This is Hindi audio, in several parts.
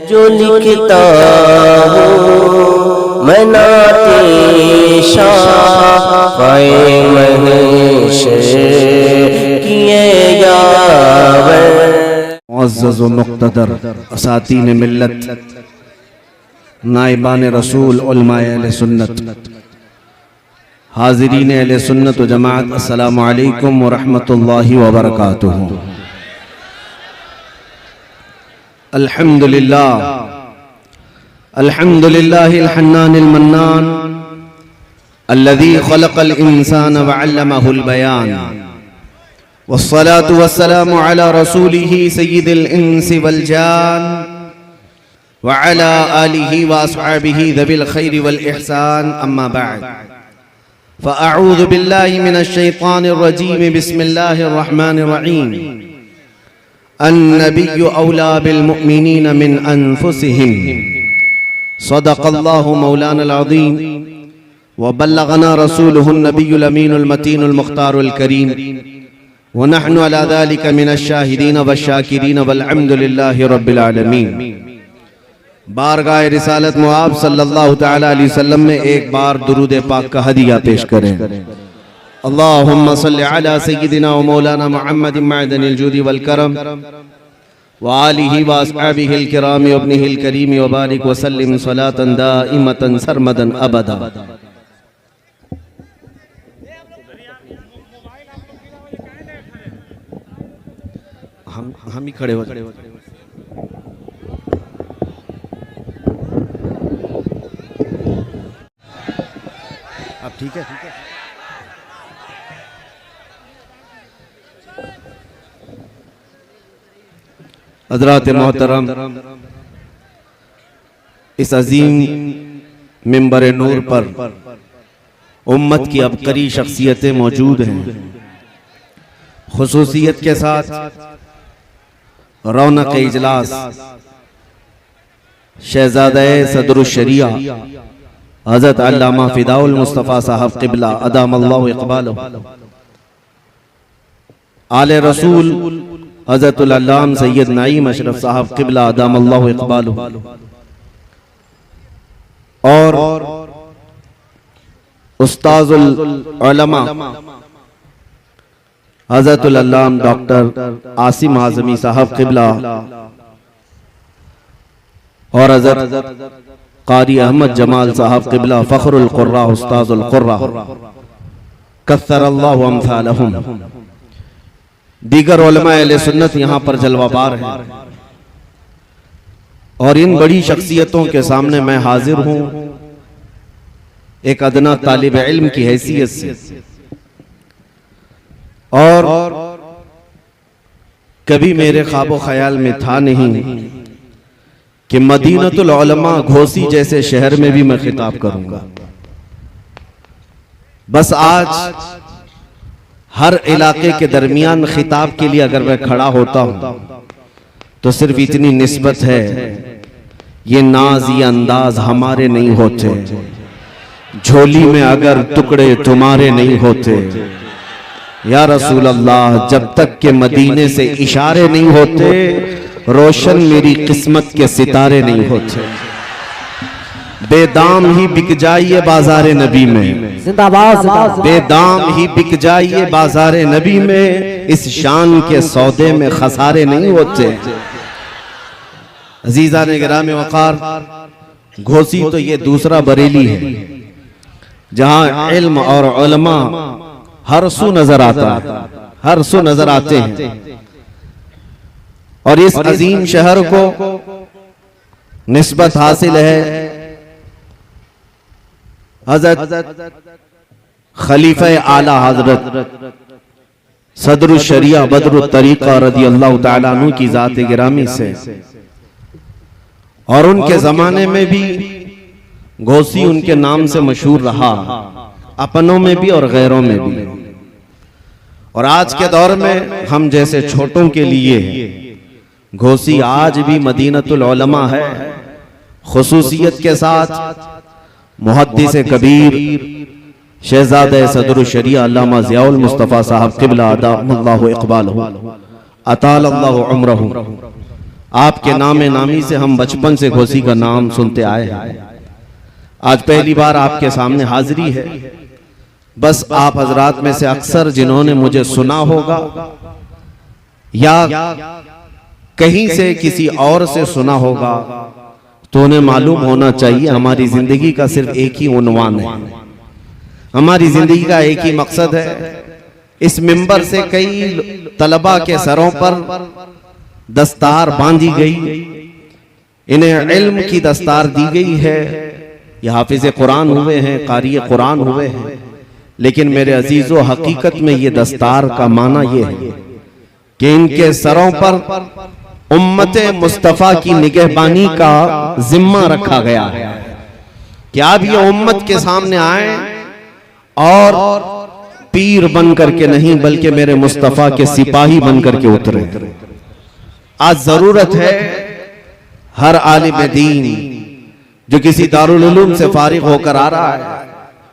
जो लिखता हूँ मैं नाते शाफ़े महशर किए यावर। मुअज़्ज़ज़ व मुक़्तदर असातीन मिल्लत, नाइबान रसूल, उलमाए अहले सुन्नत, हाज़रीन अहले सुन्नत व जमात, अस्सलामु अलैकुम व रहमतुल्लाहि व बरकातुहू। अल्हम्दुलिल्लाह अल्हम्दुलिल्लाहिल हन्नानिल मन्नान अल्लज़ी ख़लक़ल इंसान व अल्लमहुल बयान, वस्सलातु वस्सलामु अला रसूलिही सय्यिदिल इंसि वल जान व अला आलिही व अस्हाबिही ज़विल खैरि वल इहसान, अम्मा बअद। फ़अऊज़ु बिल्लाहि मिनश शैतानिर रजीम, बिस्मिल्लाहिर रहमानिर रहीम। अन्नबिय्यु औला बिल मुअमिनीन मिन अनफुसिहिम, सदक़ल्लाहु मौलानल अज़ीम व बल्लगना रसूलुहुन नबियुल अमीनुल मतीनुल मुख्तारुल करीम व नहनु अला ज़ालिका मिनश शाहिदीन वश्शाकिरीन वल्हम्दुलिल्लाहि रब्बिल आलमीन। बारगाह रिसालत मुआब सल्लल्लाहु तआला अलैहि वसल्लम में एक बार दुरूद पाक का हदिया पेश करें। अल्लाहुम्मा सल्लि अला सय्यिदिना व मौलाना मुहम्मदिन मअदनिल जूदि वल करम व आलिहि व अस्हाबिहिल किराम व इब्निहिल करीम व बारिक व सल्लिम सलातन दाइमतन सरमदन अबदा। हम ही खड़े हो। अब ठीक है। हज़रात मोहतरम, इस अजीम मिंबर नूर पर उम्मत की अबकरी शख्सियतें मौजूद हैं। खुसूसियत के साथ रौनक इजलास शहजादे सदरुश शरिया हज़रत अल्लामा फ़िदाउल मुस्तफ़ा साहब क़िबला अदामल्लाहु इक़बालहु, आले रसूल हज़रतुल अल्लाम सैयद नईम अशरफ साहब क़िबला अदामल्लाहु इक़बालहु, और उस्ताज़ुल उलमा हज़रतुल अल्लाम डॉक्टर आसिम आज़मी साहब क़िबला और हज़रत क़ारी अहमद जमाल साहब क़िबला फ़ख्रुल क़ुर्रा उस्ताज़ुल क़ुर्रा कस्सरल्लाहु अम्सालहुम, दीगर उलमा अहले सुन्नत यहाँ पर जलवाबार हैं। और इन बड़ी शख्सियतों के सामने मैं हाजिर हूँ एक अदना तालिब इल्म की हैसियत से, और कभी मेरे ख्वाबो ख्याल में था नहीं कि मदीनतुल उलमा घोसी जैसे शहर में भी मैं खिताब करूंगा। बस आज हर इलाके के दरमियान खिताब के लिए अगर मैं खड़ा होता हूं तो सिर्फ इतनी निस्बत है, ये नाज ये अंदाज हमारे नहीं होते, झोली में अगर टुकड़े तुम्हारे नहीं होते, या रसूल अल्लाह जब तक के मदीने से इशारे नहीं होते, रोशन मेरी किस्मत के सितारे नहीं होते। बेदाम ही बिक जाइए बाजारे नबी में, जिंदाबाद, बेदाम ही बिक जाइए बाजारे नबी में, इस शान के सौदे में खसारे नहीं होते। अजीजा ने गिरामे वकार, घोसी तो ये दूसरा बरेली है जहां इल्म और उलमा हर सू नजर आता है, हर सू नजर आते हैं। और इस अजीम शहर को निस्बत हासिल है हजरत खलीफा आला हजरत सदरुश शरिया बदरुत तरीका रज़ी अल्लाह तआला अन्हु की जात गिरामी से। और उनके जमाने में भी घोसी उनके नाम से मशहूर रहा, अपनों में भी और गैरों में भी। और आज के दौर में हम जैसे छोटों के लिए घोसी आज भी मदीनतुल उलमा है। खुसूसियत के साथ मुहद्दिस कबीर शहजादे सदरुश शरिया अल्लामा ज़ियाउल मुस्तफ़ा साहब क़िबला अदामल्लाहु इक़बालहु अतालल्लाहु उम्रहु आपके नामे नामी से हम बचपन से घोसी का नाम सुनते आए हैं। आज पहली बार आपके सामने हाजिरी है। बस आप हजरात में से अक्सर जिन्होंने मुझे सुना होगा या कहीं से किसी और से सुना होगा, तो उन्हें मालूम होना चाहिए हमारी जिंदगी का सिर्फ एक ही उन्वान है, हमारी जिंदगी का एक ही मकसद है। इस मिंबर से कई तलबा के सरों पर दस्तार बांधी गई, इन्हें इल्म की दस्तार दी गई है। ये हाफिज कुरान हुए हैं, कारी कुरान हुए हैं, लेकिन मेरे अजीजों हकीकत में ये दस्तार का माना ये है कि इनके सरों पर उम्मत मुस्तफ़ा की निगहबानी का जिम्मा रखा गया है कि आप ये उम्मत के सामने आए और पीर बन करके नहीं बल्कि मेरे मुस्तफ़ा के सिपाही बन करके उतरे। आज जरूरत है हर आलिम दीन जो किसी दारुल उलूम से फारिग होकर आ रहा है,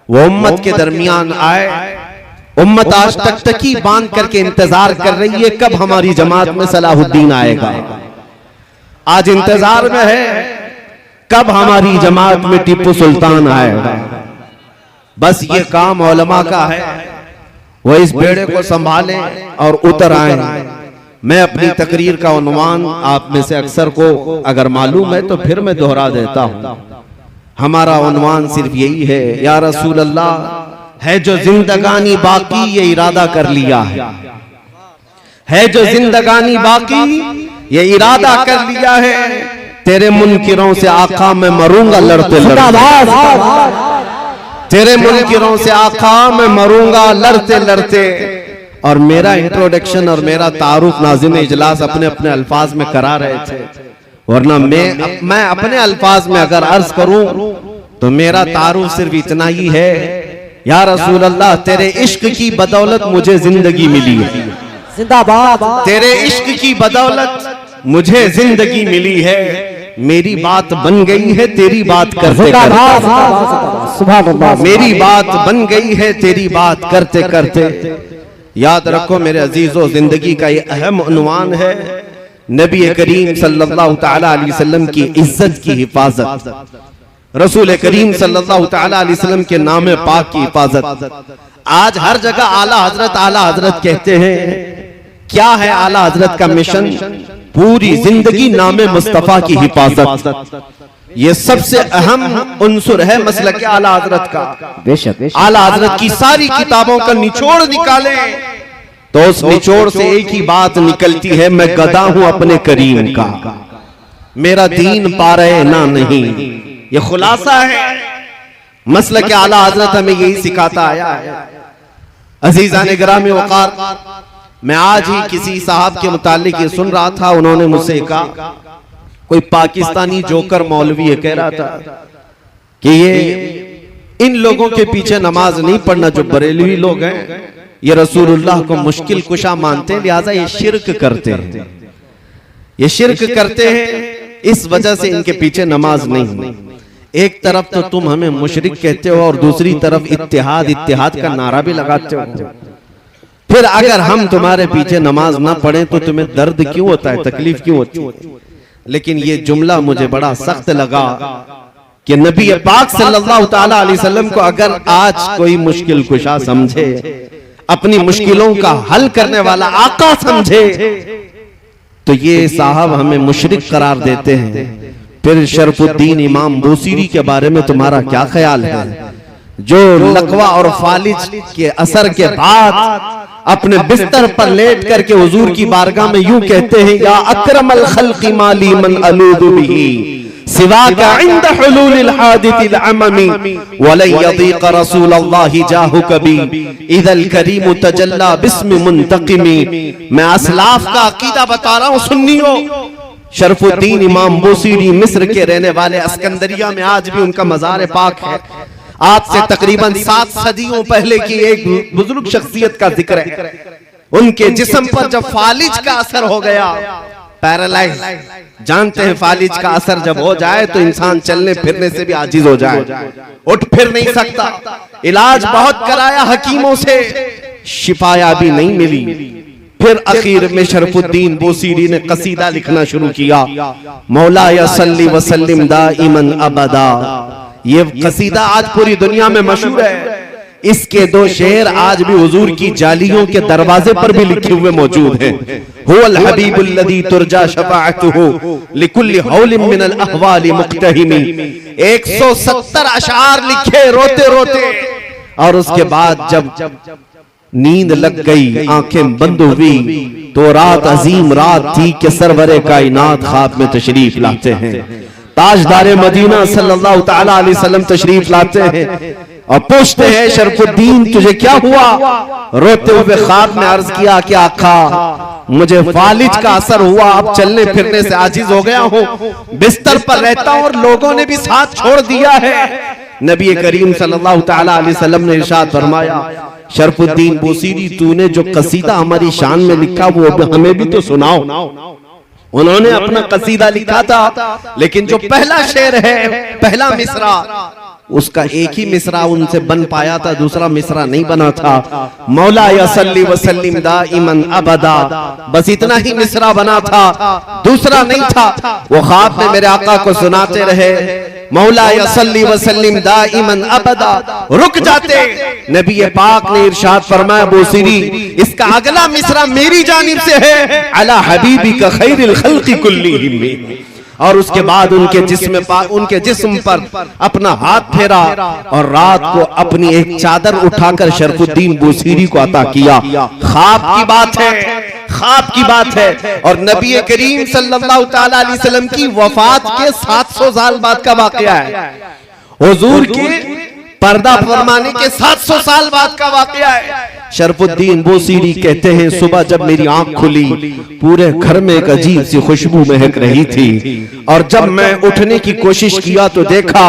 वो उम्मत के दरमियान आए। उम्मत आज तकी बांध करके इंतजार कर रही है कब हमारी जमात में सलाहुद्दीन आएगा। आज इंतजार में है कब हमारी जमात में टीपू सुल्तान आएगा। बस ये काम उलमा का है, वो इस बेड़े को संभालें और उतर आए। मैं अपनी तकरीर का उन्वान आप में से अक्सर को अगर मालूम है तो फिर मैं दोहरा देता हूं। हमारा उन्वान सिर्फ यही है, या रसूल अल्लाह है जो जिंदगानी बाकी ये इरादा कर लिया है जो जिंदगानी बाकी ये इरादा कर लिया है, तेरे मुनकिरों से आका मैं मरूंगा लड़ते लड़ते, तेरे मुनकिरों से आका मैं मरूंगा लड़ते लड़ते। और मेरा इंट्रोडक्शन और मेरा तारुफ नाज़िम इजलास अपने अपने अल्फाज में करा रहे थे, वरना मैं अपने अल्फाज में अगर अर्ज करूं तो मेरा तारुफ सिर्फ इतना ही है, या रसूल अल्लाह तेरे इश्क की बदौलत मुझे जिंदगी मिली है, जिंदाबाद, तेरे इश्क की बदौलत मुझे जिंदगी मिली है, मेरी बात बन गई है तेरी बात करते करते, मेरी बात बन गई है तेरी बात करते करते। याद रखो मेरे अजीजों, जिंदगी का ये अहम उन्वान है नबी करीम सल्लल्लाहु तआला अलैहि वसल्लम की इज्जत की हिफाजत, रसूल करीम सल्लल्लाहु तआला अलैहि वसल्लम के नाम पाक की हिफाजत। आज हर जगह आला हजरत कहते हैं। क्या है आला हजरत का मिशन? पूरी जिंदगी नामे मुस्तफा की हिफाजत। ये सबसे अहम उन्सुर है मसलक आला हजरत का। बेशक आला हजरत की सारी किताबों का निचोड़ निकाले तो उस निचोड़ से एक ही बात निकलती है, मैं गदा हूं अपने करीम का, मेरा दीन पा रहे ना नहीं। ये खुलासा है मसलक आला हजरत हमें यही सिखाता आया है। अजीजान गिरामी वकार, मैं आज ही किसी साहब के मुतालिक ये सुन रहा था, उन्होंने मुझसे कहा कोई पाकिस्तानी जोकर मौलवी ये कह रहा था कि ये इन लोगों के पीछे नमाज नहीं पढ़ना जो बरेलवी लोग हैं, ये रसूलुल्लाह को मुश्किल कुशा मानते हैं, लिहाजा ये शिर्क करते हैं, ये शिर्क करते हैं, इस वजह से इनके पीछे नमाज नहीं। एक तरफ तो तुम हमें मुशरिक कहते हो और दूसरी तरफ इत्तिहाद का नारा भी लगाते हो। फिर अगर हम तुम्हारे पीछे नमाज ना पढ़े तो तुम्हें दर्द क्यों होता है, तकलीफ क्यों होती है? लेकिन ये जुमला मुझे बड़ा सख्त लगा कि नबी पाक सल्लल्लाहु तआला अलैहि वसल्लम को अगर आज कोई मुश्किल कुशा समझे, अपनी मुश्किलों का हल करने वाला आका समझे, तो ये साहब हमें मुशरिक करार देते हैं। फिर शरफुद्दीन इमाम बूसीरी के बारे में तुम्हारा क्या ख्याल है, जो लकवा और फालिज के असर के बाद अपने बिस्तर पर लेट करके हुजूर की बारगाह में यूं कहते हैं, या अकरमल खल्क़ि माली मन अलूदु बिही सिवा का इंद हुलूलिल हादितिल अममी वलन यदीक रसूलल्लाहि जाहु कभी इदल करीम तजल्ला बिस्मि मुंतकिमी। मैं असलाफ का अकीदा बता रहा हूं सुन्नियों। शरफुद्दीन इमाम बूसीरी मिस्र के रहने वाले, अस्कंदरिया में आज भी उनका मज़ार पाक है। आज से तकरीबन 7 सदियों पहले की एक बुजुर्ग शख्सियत का जिक्र है। उनके जिस्म पर जब फालिज का असर हो गया, पैरालाइज, जानते हैं फालिज का असर जब हो जाए तो इंसान चलने फिरने से भी आजिज हो जाए, उठ फिर नहीं सकता। इलाज बहुत कराया हकीमों से, शिफाया भी नहीं मिली। फिर आखिर में शरफुद्दीन बूसीरी ने कसीदा लिखना शुरू किया, मौला या सल्ली व सल्लिम दाइमन अबदा। ये कसीदा आज पूरी दुनिया में मशहूर है। इसके दो शेर आज भी हुजूर की जालियों के दरवाजे पर भी लिखे हुए मौजूद हैं। हुवल हबीबुल लज़ी तुरजा शफाअतुहु लिकुल्लि हौलिन मिनल अहवालि मुक्तहिमी। 170 अशआर लिखे रोते रोते, और उसके बाद जब नींद लग गई, आंखें बंद हुई, तो रात अजीम रात थी कि सरवरे कायनात ख्वाब में तशरीफ लाते हैं। ताजदारे मदीना सल्लल्लाहु तआला अलैहि वसल्लम तशरीफ लाते हैं और पूछते हैं, शरफुद्दीन तुझे क्या हुआ? रोते हुए ख्वाब में अर्ज किया कि आका मुझे फालिज का असर हुआ, अब चलने फिरने से आजिज हो गया हूँ, बिस्तर पर रहता हूँ और लोगों ने भी साथ छोड़ दिया है। नबी करीम सल्लल्लाहु तआला अलैहि वसल्लम ने इरशाद फरमाया, शरफुद्दीन बूसीरी तूने जो कसीदा हमारी शान में लिखा वो हमें भी तो सुनाओ। उन्होंने अपना कसीदा लिखा था, लेकिन जो पहला शेर है, पहला मिसरा, उसका एक ही मिसरा उनसे बन पाया था, दूसरा मिसरा नहीं बना था। मौला या सल्ली व सल्लिम दाइमन अबदा, बस इतना ही मिसरा बना था, दूसरा नहीं था। वो ख्वाब में मेरे आका को सुनाते रहे, मौला या सल्ली व सल्लिम दाइमन अबदा। रुक जाते, नबी पाक ने इरशाद फरमाया, बूसीरी इसका अगला मिसरा मेरी जानिब से है, अला हबीबी का खैरिल खल्क़ि कुल्लिहिम। और उसके बाद उनके जिस्म पर अपना हाथ फेरा और रात को अपनी एक चादर उठाकर शरफुद्दीन बूसीरी को अता किया। ख्वाब की बात है, ख्वाब की बात है। और नबी करीम सल्लल्लाहु तआला अलैहि वसल्लम की वफात के 700 साल बाद का वाकया है। हुजूर के पर्दा फरमाने के 700 साल बाद का वाकया है। शरफुद्दीन बूसीरी कहते हैं, सुबह जब मेरी आंख खुली, पूरे घर में एक अजीब सी खुशबू महक रही थी, और जब मैं उठने की कोशिश किया तो देखा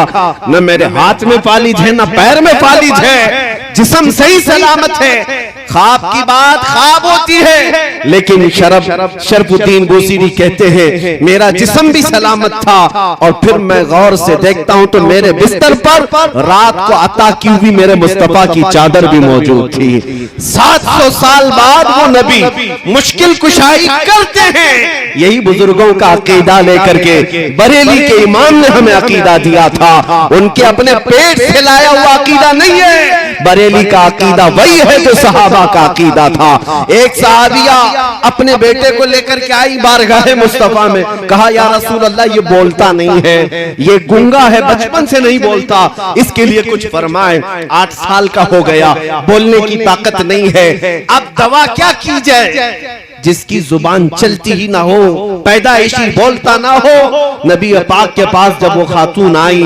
न मेरे हाथ में फालिज है न पैर में फालिज है, जिस्म सही सलामत है। ख्वाब की बात ख्वाब होती है, लेकिन शरफुद्दीन बूसीरी कहते हैं मेरा जिस्म भी सलामत था, और फिर मैं गौर से देखता हूं तो मेरे बिस्तर पर रात को अता की हुई मेरे मुस्तफा की चादर भी मौजूद थी। 700 साल बाद वो नबी मुश्किल कुशाई करते हैं। यही बुजुर्गों का अकीदा लेकर के बरेली के इमाम ने हमें अकीदा दिया था। उनके अपने पेट से लाया हुआ अकीदा नहीं है, बरेली का अकीदा वही है जो सहाबा का अकीदा था। एक सहाबिया अपने बेटे को लेकर के आई बारगाह मुस्तफा में, कहा या रसूल अल्लाह ये बोलता नहीं है, ये गूंगा है, बचपन से नहीं बोलता, इसके लिए कुछ फरमाए। 8 साल का हो गया, बोलने की ताकत नहीं है, अब दवा क्या की जाए? जिसकी जुबान चलती ही ना हो, पैदाइशी बोलता ना हो। नबी पाक के पास जब वो खातून आई,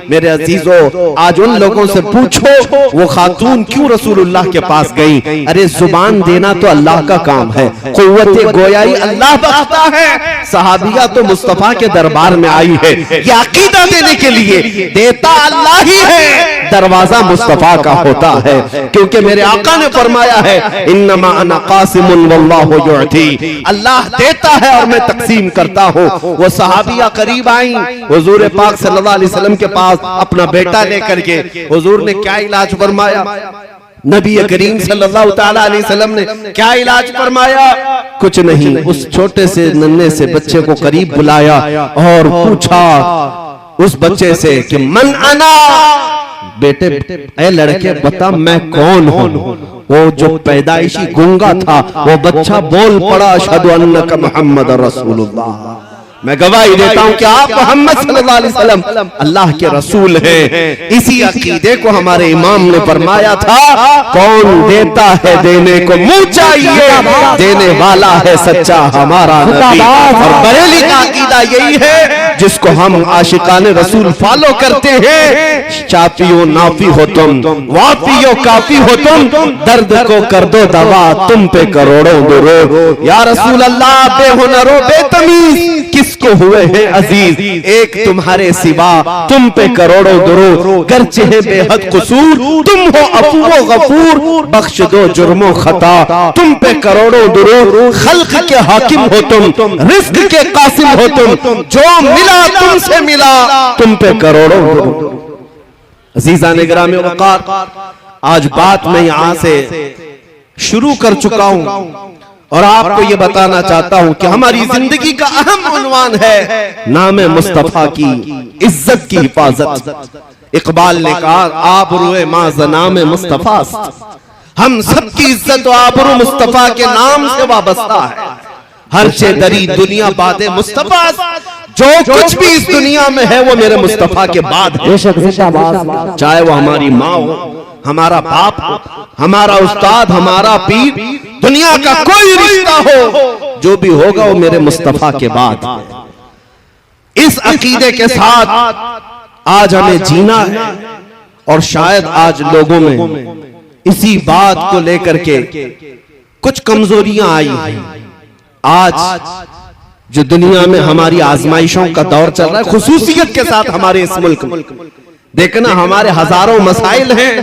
मेरे अजीजों आज उन लोगों से पूछो वो खातून क्यों रसूलुल्लाह के पास गई? अरे जुबान देना तो अल्लाह का काम है, कुव्वत गोयाई अल्लाह बख्शता है। सहाबिया तो मुस्तफा के दरबार में आई है, ये अकीदा देने के लिए, देता अल्लाह ही है, दरवाजा मुस्तफा का होता है, क्योंकि मेरे आका ने फरमाया है इन्नमा अना कासिमुन वल्लाहु युअती, अल्लाह देता है और मैं तकसीम करता हूँ। वो सहाबिया करीब आई हुजूर पाक सल्लल्लाहु अलैहि वसल्लम के पास अपना बेटा लेकर के। हुजूर ने क्या इलाज फरमाया? नबी करीम सल्लल्लाहु तआला अलैहि वसल्लम ने क्या इलाज फरमाया? कुछ नहीं, उस छोटे से नन्हे से बच्चे को करीब बुलाया और पूछा उस बच्चे से कि मन अना, बेटे ए लड़के बता मैं कौन हूँ? वो जो पैदाइशी गूंगा था वो बच्चा बोल पड़ा अशहदु अन्नका मुहम्मद रसूलुल्लाह, मैं गवाही देता हूं कि आप मोहम्मद सल्लल्लाहु अलैहि वसल्लम अल्लाह के रसूल हैं। इसी अकीदे को हमारे इमाम ने फरमाया था, कौन देता है देने को मुंह चाहिए, देने वाला है सच्चा हमारा नबी। और बरेली का अकीदा यही है जिसको हम आशिकाने रसूल फॉलो करते हैं। शाफियो नाफी हो तुम, वाफियो काफी हो तुम, दर्द को कर दो दवा, तुम पे करोड़ों दुरूद। या रसूल अल्लाह बेहुनरो बेतमीज किसको हुए हैं अजीज, एक तुम्हारे सिवा, तुम पे करोड़ों दुरूद। गर्चे है बेहद कसूर, तुम हो अफू गफूर, बख्श दो जुर्मो खता, तुम पे करोड़ों दुरूद। खल्क के हाकिम हो तुम, रिज़्क के कासिम हो तुम, जो मिला तुमसे मिला, तुम पे करोड़ों दुरूद। अजीज़ान गिरामी वक़ार, आज बात मैं यहां से शुरू कर चुका हूं और आपको ये बताना चाहता हूं कि हमारी जिंदगी का अहम उन्वान है नाम मुस्तफा की इज्जत की हिफाजत। इकबाल ने कहा आबरूए माज़ नाम मुस्तफा, हम सबकी इज्जत और आबरू मुस्तफा के नाम से वाबस्ता है। हर चे दरी दुनिया बादे मुस्तफा, जो कुछ भी इस दुनिया में है वो मेरे मुस्तफा के बाद है। चाहे वो हमारी माँ हो, हमारा बाप हो, हमारा उस्ताद, हमारा पीर, दुनिया का कोई रिश्ता हो, जो भी होगा वो मेरे मुस्तफा के बाद है। इस अकीदे के साथ आज हमें जीना है। और शायद आज लोगों में इसी बात को लेकर के कुछ कमजोरियां आई हैं। आज जो दुनिया में हमारी आजमाइशों का दौर चल रहा है, खुसूसियत के साथ हमारे इस मुल्क में देखना, हमारे हजारों मसाइल हैं,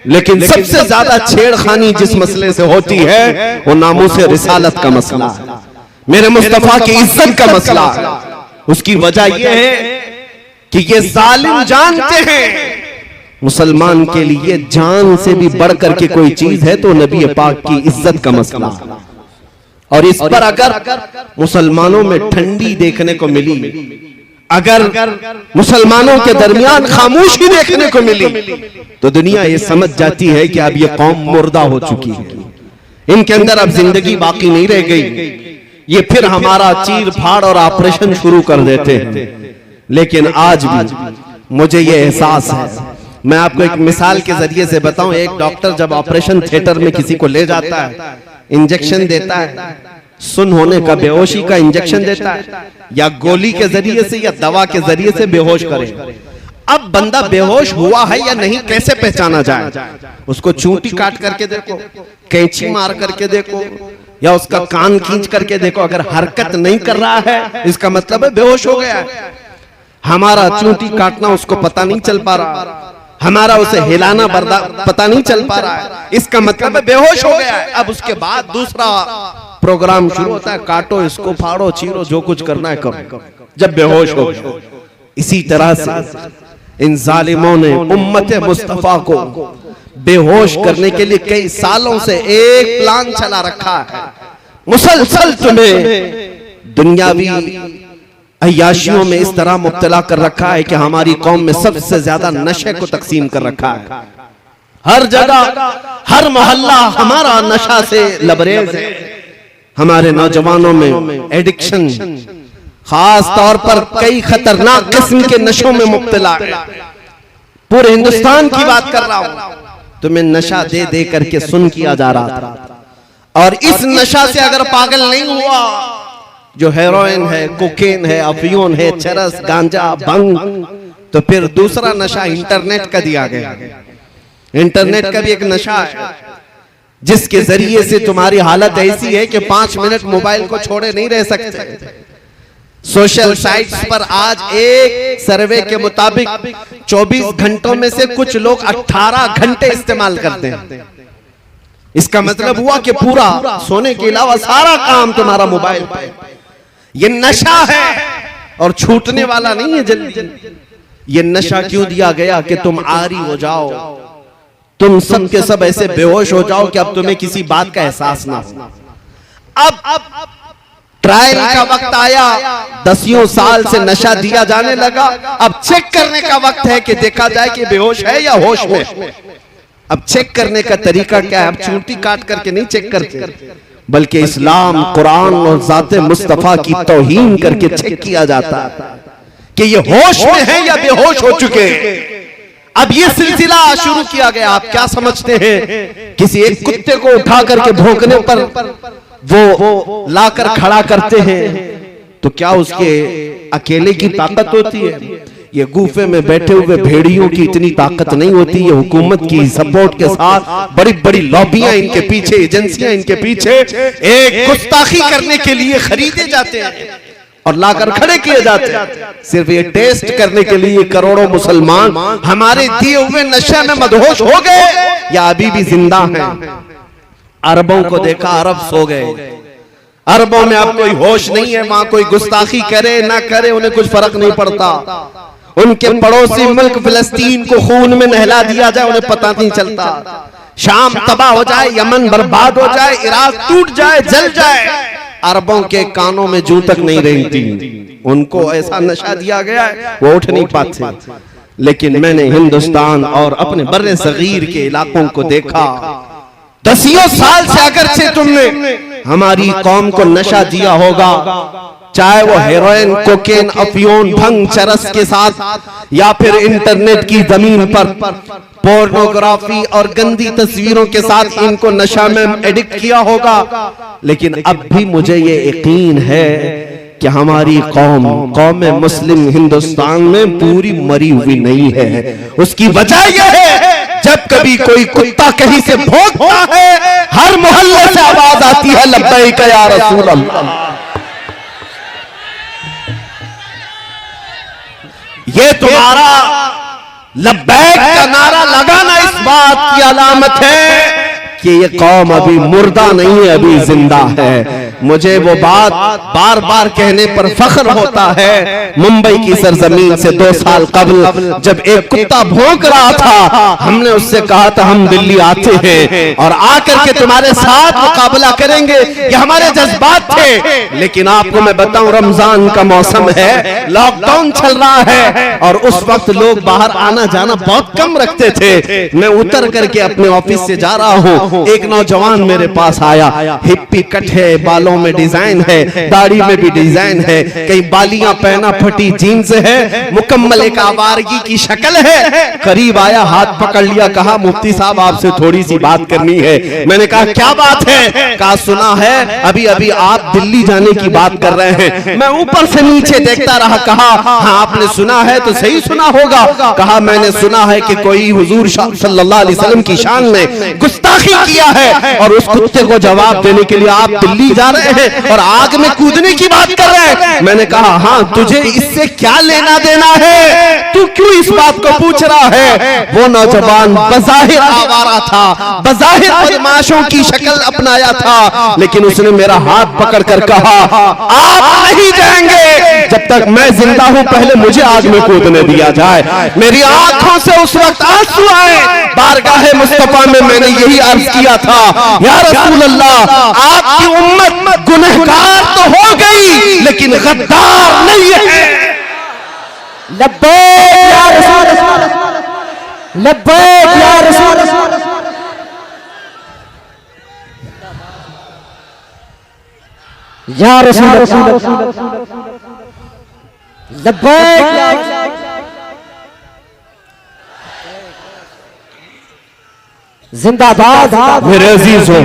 लेकिन सबसे ज्यादा छेड़खानी जिस मसले से होती है वो नामूसे रिसालत का मसला है, मेरे मुस्तफा की इज्जत का मसला है। उसकी वजह यह है कि ये जालिम जानते हैं मुसलमान के लिए जान से भी बढ़ करके कोई चीज है तो नबी पाक की इज्जत का मसला है। और इस पर अगर मुसलमानों में ठंडी देखने को मिली, अगर मुसलमानों के दरमियान खामोशी देखने को मिली, तो दुनिया ये समझ जाती है कि अब ये कौम मुर्दा हो चुकी है, इनके अंदर अब जिंदगी बाकी नहीं रह गई, ये फिर हमारा चीर फाड़ और ऑपरेशन शुरू कर देते हैं। लेकिन आज भी मुझे ये एहसास है, मैं आपको एक मिसाल के जरिए से बताऊं। एक डॉक्टर जब ऑपरेशन थिएटर में किसी को ले जाता है, इंजेक्शन देता है, सुन होने का बेहोशी का इंजेक्शन देता है, या गोली के जरिए से या दवा के जरिए से बेहोश करे। अब बंदा बेहोश हुआ है या नहीं कैसे पहचाना जाए? उसको चूंटी काट करके देखो, कैंची मार करके देखो, या उसका कान खींच करके देखो। अगर हरकत नहीं कर रहा है इसका मतलब है बेहोश हो गया है। हमारा चूंटी काटना उसको पता नहीं चल पा रहा, हमारा उसे हिलाना पता नहीं चल पा रहा है, इसका मतलब है बेहोश हो गया है। अब उसके बाद दूसरा प्रोग्राम शुरू होता है, काटो इसको, फाड़ो, चीरो, जो कुछ करना है करो, जब बेहोश हो। इसी तरह से इन जालिमों ने उम्मत मुस्तफा को बेहोश करने के लिए कई सालों से एक प्लान चला रखा है। मुसलसल तुम्हें दुनियावी अय्याशियों में इस तरह मुब्तला कर रखा है कि हमारी कौम में सबसे ज्यादा नशे को तकसीम कर रखा है। हर जगह, हर मोहल्ला हमारा नशा से लबरेज है। हमारे नौजवानों में एडिक्शन, खास तौर पर कई खतरनाक किस्म के नशों में मुब्तला है। पूरे हिंदुस्तान की बात कर रहा हूं, तुम्हें नशा दे दे करके सुन किया जा रहा था। और इस नशा से अगर पागल नहीं हुआ, जो हेरोइन है, कोकेन है, अफीम है, चरस, गांजा, भंग, तो फिर दूसरा नशा इंटरनेट का दिया गया। इंटरनेट का भी एक नशा है जिसके जरिए से तुम्हारी हालत ऐसी है कि 5 मिनट मोबाइल को छोड़े नहीं रह सकते। सोशल साइट्स पर आज एक सर्वे के मुताबिक 24 घंटों में से कुछ लोग 18 घंटे इस्तेमाल करते हैं। इसका मतलब हुआ कि पूरा सोने के अलावा सारा काम तुम्हारा मोबाइल पे। ये नशा है और छूटने वाला नहीं है जल्दी। ये नशा क्यों दिया गया कि तुम आरी हो जाओ, तुम सब के सब ऐसे बेहोश हो जाओ कि अब तुम्हें किसी बात का एहसास ना हो। अब ट्रायल का वक्त आया, 10 साल से नशा दिया जाने लगा। अब चेक करने का वक्त है कि देखा जाए कि बेहोश है या होश में। अब चेक करने का तरीका क्या है? अब चूंटी काट करके नहीं चेक करते, बल्कि इस्लाम, कुरान और ज़ाते मुस्तफा की तौहीन करके चेक किया जाता है कि ये होश में है या बेहोश हो चुके हैं। अब ये सिलसिला शुरू किया गया। आप क्या समझते हैं? किसी एक कुत्ते को उठा करके भौंकने पर वो लाकर खड़ा करते हैं तो क्या उसके अकेले की ताकत होती है? ये गुफे में बैठे हुए भेड़ियों की इतनी ताकत नहीं होती। ये हुकूमत की सपोर्ट के साथ बड़ी बड़ी लॉबियां इनके पीछे, एजेंसियां इनके पीछे एक गुस्ताखी करने के लिए खरीदे जाते हैं और लाकर खड़े किए जाते हैं, सिर्फ ये टेस्ट करने के लिए करोड़ों मुसलमान हमारे दिए हुए नशे में मदहोश हो गए या अभी भी जिंदा हैं। अरबों को देखा, अरब सो गए। अरबों में अब कोई होश नहीं है। वहां कोई गुस्ताखी करे ना करे उन्हें कुछ फर्क नहीं पड़ता। उनके पड़ोसी मुल्क फिलिस्तीन को खून में नहला दिया जाए उन्हें पता नहीं चलता। शाम तबाह हो जाए, यमन बर्बाद हो जाए, इराक टूट जाए, जल जाए, अरबों के कानों में जूं तक नहीं रहती। उनको ऐसा नशा दिया गया है, वो उठ नहीं पाते। लेकिन मैंने हिंदुस्तान और अपने बर्रे सगीर के इलाकों को देखा, दसियों साल से अगर से तुमने हमारी कौम को नशा दिया होगा, चाहे वो हेरोइन, कोकेन, अफीम, भंग, चरस के साथ या फिर इंटरनेट की जमीन पर पोर्नोग्राफी और गंदी तस्वीरों के साथ इनको नशा में एडिक्ट किया होगा, लेकिन अब भी मुझे ये यकीन है कि हमारी कौम मुस्लिम हिंदुस्तान में पूरी मरी हुई नहीं है। उसकी वजह यह है, जब कभी कोई कुत्ता कहीं से भौंकता है, हर मोहल्ले से आवाज आती है, लब्बैक या रसूल अल्लाह। ये तुम्हारा लब्बैक का नारा लगाना इस बात की अलामत है कि ये कौम अभी मुर्दा नहीं है, अभी जिंदा है। मुझे वो बात बार बार कहने पर फख्र होता है। मुंबई की सरजमीन से 2 साल कबल जब एक कुत्ता भौंक रहा था, हमने उससे कहा था हम दिल्ली आते हैं और आकर के तुम्हारे साथ मुकाबला करेंगे, ये हमारे जज्बात थे। लेकिन आपको मैं बताऊं, रमजान का मौसम है, लॉकडाउन चल रहा है और उस वक्त लोग बाहर आना जाना बहुत कम रखते थे। मैं उतर करके अपने ऑफिस से जा रहा हूँ, एक नौजवान मेरे पास आया, हिप्पी कट है, बालों में डिजाइन है, दाढ़ी में भी डिजाइन है, कई बालियां पहना, फटी जीन्स है, मुकम्मल एक आवारगी की शक्ल है। करीब आया, हाथ पकड़ लिया, कहा मुफ्ती साहब आपसे थोड़ी सी बात करनी है। मैंने कहा क्या बात है? कहा सुना है अभी अभी आप दिल्ली जाने की बात कर रहे हैं। मैं ऊपर से नीचे देखता रहा, कहा हाँ आपने सुना है तो सही सुना होगा। कहा मैंने सुना है कि कोई हुजूर सल्लल्लाहु अलैहि वसल्लम की शान में गुस्ताखी किया है और उस कुत्ते को जवाब देने के लिए आप दिल्ली जा रहे हैं और आग में कूदने की बात कर रहे हैं। मैंने कहा हाँ तुझे इससे क्या लेना देना है, तू क्यों इस बात को पूछ रहा है? वो नौजवान बज़ाहिर आवारा था, बज़ाहिर बदमाशों की शक्ल अपनाया था, लेकिन उसने मेरा हाथ पकड़ कर कहा आप नहीं जाएंगे जब तक मैं जिंदा हूं, पहले मुझे आग में कूदने दिया जाए। मेरी आंखों से उस वक्त आंसू आए। बारगाहे मुस्तफा में मैंने यही अर्ज किया था, या रसूल अल्लाह आपकी उम्मत गुनहगार तो हो गई लेकिन गद्दार नहीं है। लब्बैक या रसूल, लब्बैक या रसूल, या रसूल, लब्बैक। जिंदाबाद मेरे अजीजों,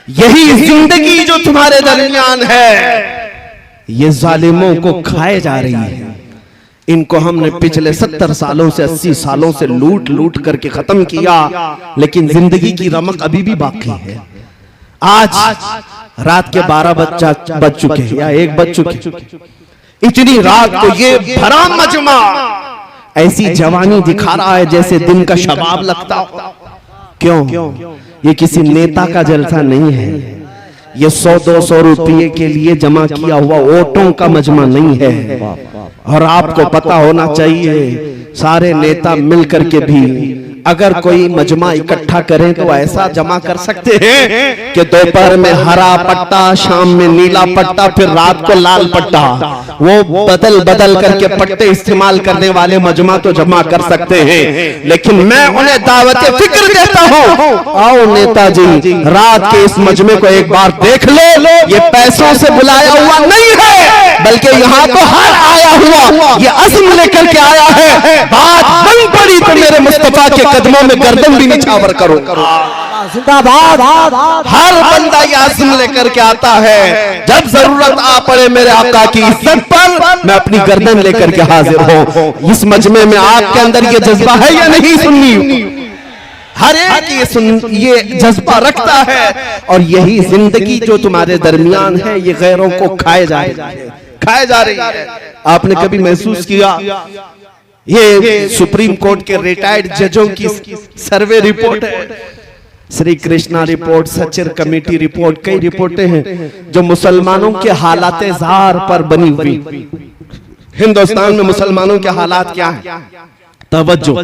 यही जिंदगी जो तुम्हारे दरमियान है, ये जालिमों को खाए जा रही है। इनको हमने पिछले 70 सालों से 80 सालों से लूट लूट करके खत्म किया, लेकिन जिंदगी की रमक अभी भी बाकी है। आज रात के 12 बज चुके हैं या 1 बज चुके, इतनी रात को ये भरा मजमा ऐसी जवानी दिखा रहा है जैसे दिन का शबाब लगता हो। क्यों? ये किसी नेता का जलसा नहीं है, ये 100-200 रुपये के लिए जमा किया हुआ वोटों का मजमा नहीं है। और आपको पता होना चाहिए, सारे नेता मिलकर के भी अगर कोई मजमा इकट्ठा करें तो ऐसा जमा कर सकते हैं कि दोपहर में हरा पट्टा, शाम में नीला पट्टा, फिर रात को लाल पट्टा, वो बदल बदल करके पट्टे इस्तेमाल करने वाले मजमा तो जमा कर सकते हैं। लेकिन मैं उन्हें दावत फिक्र देता हूँ, आओ नेताजी रात के इस मजमे को एक बार देख लो। ये पैसों से बुलाया हुआ नहीं है, बल्कि यहाँ तो हर आया हुआ ये अज़्म लेकर के आया है। बात बन पड़ी तो मेरे मुस्तफा के कदमों में गर्दन भी निछावर करो। जिंदाबाद। हर बंदा ये अज़्म लेकर के आता है, जब जरूरत आ पड़े मेरे आका की इज्जत पर, मैं अपनी गर्दन लेकर के हाजिर हूँ। इस मजमे में आपके अंदर ये जज्बा है या नहीं? सुन्नी हर एक ये जज्बा रखता है, और यही जिंदगी जो तुम्हारे दरमियान है ये गैरों को खाए जा रही है। आपने कभी महसूस किया, ये सुप्रीम कोर्ट के रिटायर्ड जजों की सर्वे रिपोर्ट है, Shri Krishna report, Sachar committee report, कई रिपोर्टें हैं जो मुसलमानों के हालात ज़ार पर बनी हुई। हिंदुस्तान में मुसलमानों के हालात क्या है? तवज्जो,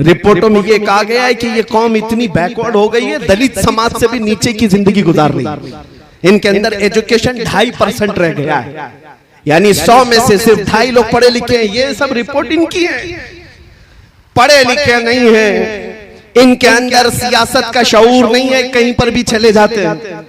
रिपोर्टों में ये कहा गया है कि ये कौम इतनी बैकवर्ड हो गई है, दलित समाज से भी नीचे की जिंदगी गुजार रही है। इनके अंदर एजुकेशन 2.5% रह गया है, यानी 100 में से सिर्फ 2.5 लोग पढ़े लिखे हैं। ये सब रिपोर्ट इनकी है, पढ़े लिखे नहीं है, इनके अंदर सियासत का शऊर नहीं है, कहीं पर भी चले जाते हैं।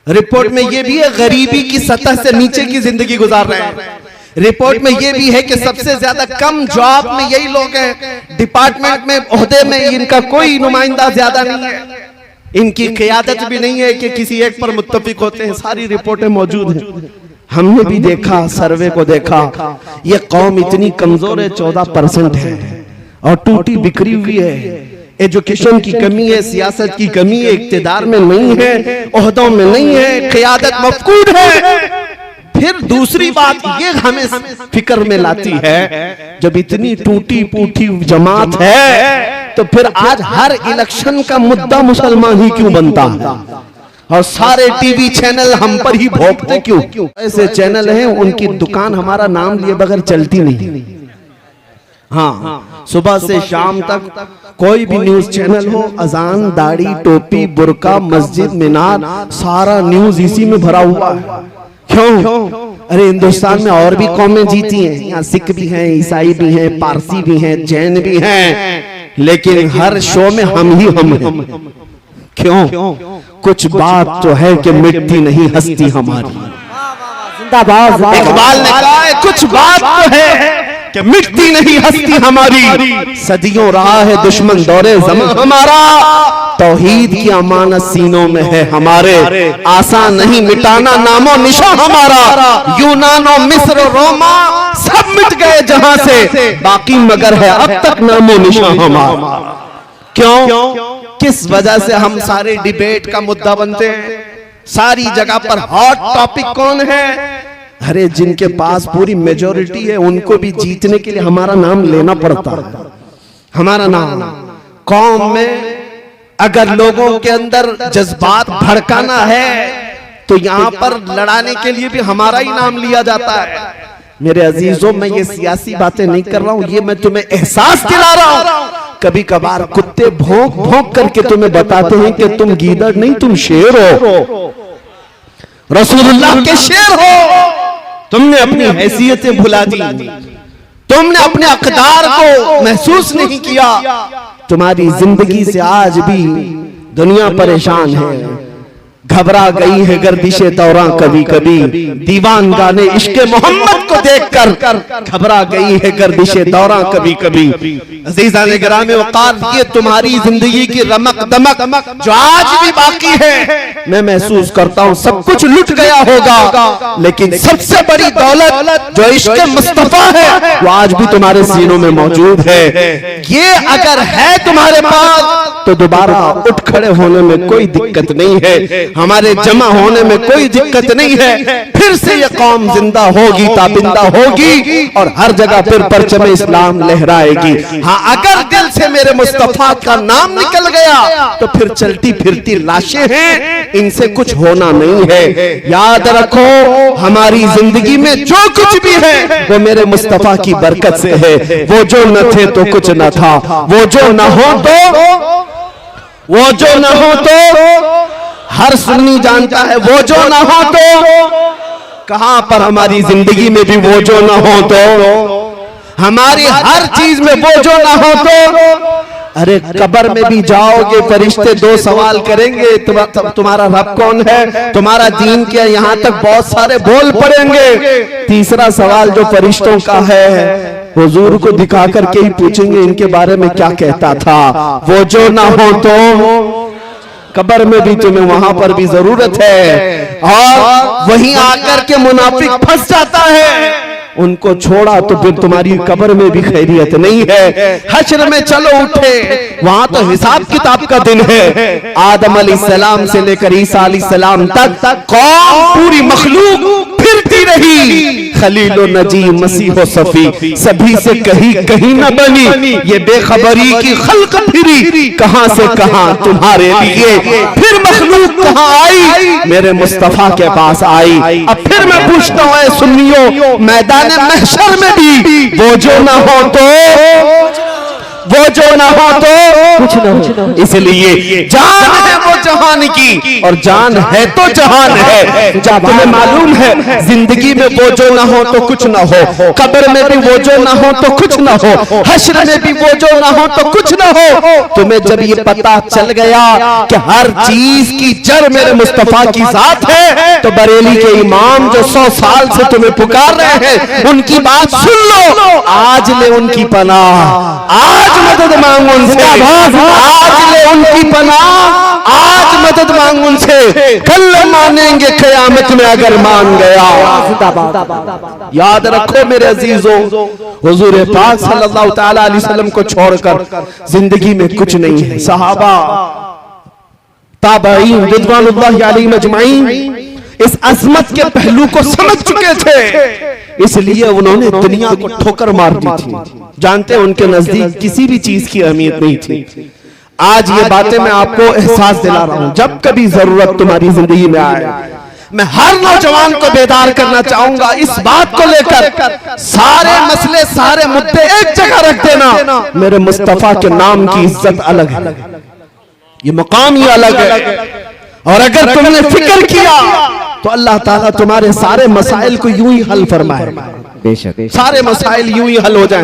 रिपोर्ट में ये भी है गरीबी की सतह से नीचे की जिंदगी गुजार रहे हैं। रिपोर्ट में ये भी है कि सबसे ज्यादा कम जॉब में यही लोग हैं, डिपार्टमेंट में ओहदे में इनका कोई नुमाइंदा ज्यादा नहीं है, इनकी क़यादत भी नहीं है कि किसी एक पर मुत्तफिक होते हैं। सारी रिपोर्टें मौजूद हैं, हमने भी देखा, सर्वे को देखा। ये कौम इतनी कमजोर है, 14% है और टूटी बिखरी हुई है। एजुकेशन की कमी है, सियासत की कमी है, इक्तिदार में नहीं है, ओहदों में नहीं है, क़यादत मफकूद है। फिर दूसरी बात ये हमें फिक्र में लाती है, जब इतनी टूटी फूटी जमात है तो फिर आज हर इलेक्शन का मुद्दा मुसलमान ही क्यों बनता है और सारे टीवी चैनल हम पर ही भोंकते क्यों? ऐसे चैनल हैं उनकी दुकान हमारा नाम लिए बगैर चलती नहीं। हाँ, सुबह से शाम तक कोई भी न्यूज चैनल हो, अजान, दाढ़ी, टोपी, बुर्का, मस्जिद, मीनार, सारा न्यूज इसी में भरा हुआ है। क्यों? अरे हिंदुस्तान में और भी कौमें जीती हैं, यहाँ सिख भी हैं, ईसाई भी हैं, पारसी भी हैं, जैन भी हैं, लेकिन हर शो में हम ही हम हैं। क्यों? कुछ बात तो है कि मिटती नहीं हस्ती हमारी। इकबाल ने कहा है कुछ बात तो है कि मिटती नहीं हस्ती हमारी, सदियों रहा है दुश्मन दौरे ज़मां हमारा, तौहीद की अमानत सीनों में है हमारे, आसान नहीं मिटाना नामो निशा हमारा, यूनानो मिस्र रोमा सब मिट गए जहां से, बाकी मगर है अब तक नामो निशा हमारा। क्यों? किस वजह से हम सारे डिबेट का मुद्दा बनते हैं? सारी जगह पर हॉट टॉपिक कौन है? अरे जिनके पास पूरी मेजॉरिटी है उनको भी जीतने के लिए हमारा नाम लेना पड़ता है। हमारा नाम कौम में अगर लोगों के अंदर जज्बात भड़काना है तो यहाँ पर लड़ाने के लिए भी हमारा ही नाम लिया जाता है। मेरे अजीजों, मैं ये सियासी बातें नहीं कर रहा हूँ, ये मैं तुम्हें एहसास दिला रहा हूँ। कभी कभार कुत्ते भौंक भौंक करके तुम्हें बताते हैं कि तुम गीदड़ नहीं, तुम शेर हो, रसूलुल्लाह के शेर हो। तुमने अपनी हैसियतें भुला दी, तुमने अपने अक़दार को महसूस नहीं किया। तुम्हारी जिंदगी से आज भी दुनिया परेशान है, घबरा गई है गर्दिशे दौरां कभी कभी, दीवान गाने इश्क़े मोहम्मद को देखकर घबरा गई है गर्दिशे दौरां कभी कभी। अज़ीज़ान गिरामी वक़ार, ये तुम्हारी जिंदगी की रमक दमक जो आज भी बाकी है, मैं महसूस करता हूँ सब कुछ लुट गया होगा, लेकिन सबसे बड़ी दौलत जो इश्क़े मुस्तफ़ा है वो आज भी तुम्हारे सीनों में मौजूद है। ये अगर है तुम्हारे पास तो दोबारा उठ खड़े होने में कोई दिक्कत नहीं है, हमारे जमा होने में कोई दिक्कत नहीं है। फिर से ये कौम जिंदा होगी, ताबिंदा होगी और हर जगह फिर परचम इस्लाम लहराएगी। हाँ, अगर दिल से मेरे मुस्तफा का नाम निकल गया तो फिर चलती फिरती लाशें हैं, इनसे कुछ होना नहीं है। याद रखो, हमारी जिंदगी में जो कुछ भी है वो मेरे मुस्तफा की बरकत से है। वो जो न थे तो कुछ न था, वो जो न हो तो हर सुन्नी जानता है, वो जो ना हो तो कहां पर हमारी जिंदगी में भी वो जो ना हो तो, हमारी हर चीज में वो जो ना हो तो। अरे कब्र में भी जाओगे, फरिश्ते दो सवाल करेंगे, तुम्हारा रब कौन है, तुम्हारा दीन क्या, यहाँ तक बहुत सारे बोल पड़ेंगे। तीसरा सवाल जो फरिश्तों का है, हुजूर को दिखा करके ही पूछेंगे इनके बारे में क्या कहता था। वो जो ना हो तो कब्र में भी तुम्हें वहां पर भी जरूरत है, और वहीं आकर के मुनाफिक फंस जाता है। उनको छोड़ा तो फिर तुम्हारी कब्र में भी खैरियत नहीं है। हश्र में चलो उठे, वहां तो हिसाब किताब का दिन है। आदम अलैहिस्सलाम से लेकर ईसा अलैहिस्सलाम तक कौम पूरी मखलूक फिरती रही, खलीलो नजी मसीहो सफी, सभी से कहीं न बनी, ये बेखबरी की खल्क फिरी, कहां से कहां तुम्हारे लिए। फिर मखलूक कहां आई, मेरे मुस्तफा के पास आई। अब फिर मैं पूछता हूं सुन्नियों, मैदान महशर में भी वो जो ना हो तो वो जो ना हो तो कुछ न हो। इसलिए जान है वो जहान की और जान है तो जहान है। जब तुम्हें मालूम है जिंदगी में वो जो ना हो तो कुछ ना हो, कब्र में भी वो जो ना हो तो कुछ ना हो, हश्र में भी वो जो ना हो तो कुछ ना हो। तुम्हें जब ये पता चल गया कि हर चीज की जड़ मेरे मुस्तफा की जात है, तो बरेली के इमाम जो 100 साल से तुम्हें पुकार रहे हैं उनकी बात सुन लो। आज ले उनकी पनाह, आज मदद मांग उनसे, आज ले उनकी पनाह, आज मदद मांग उनसे, कल मानेंगे क़यामत में अगर मान गया। याद रखो मेरे अजीजों, हुजूर पाक सल्लल्लाहु तआला अलैहि वसल्लम को छोड़कर जिंदगी में कुछ नहीं है। सहाबा ताबईन रिज़वानुल्लाहि अलैहिम अजमईन इस अजमत के पहलू को समझ चुके थे, इसलिए उन्होंने दुनिया को ठोकर मार दी थी। जानते हैं उनके नजदीक किसी भी चीज की अहमियत नहीं थी। आज ये बातें मैं आपको एहसास दिला रहा हूं, जब कभी जरूरत तुम्हारी जिंदगी में आए, मैं हर नौजवान को बेदार करना चाहूंगा इस बात को लेकर, सारे मसले सारे मुद्दे एक जगह रख देना। मेरे मुस्तफा के नाम की इज्जत अलग है, ये मकाम ही अलग है, और अगर तुमने फिक्र किया तो अल्लाह ताला तुम्हारे सारे मसाइल को यूं ही हल फरमाएगा। बेशक सारे मसाइल यूं ही हल हो जाएं।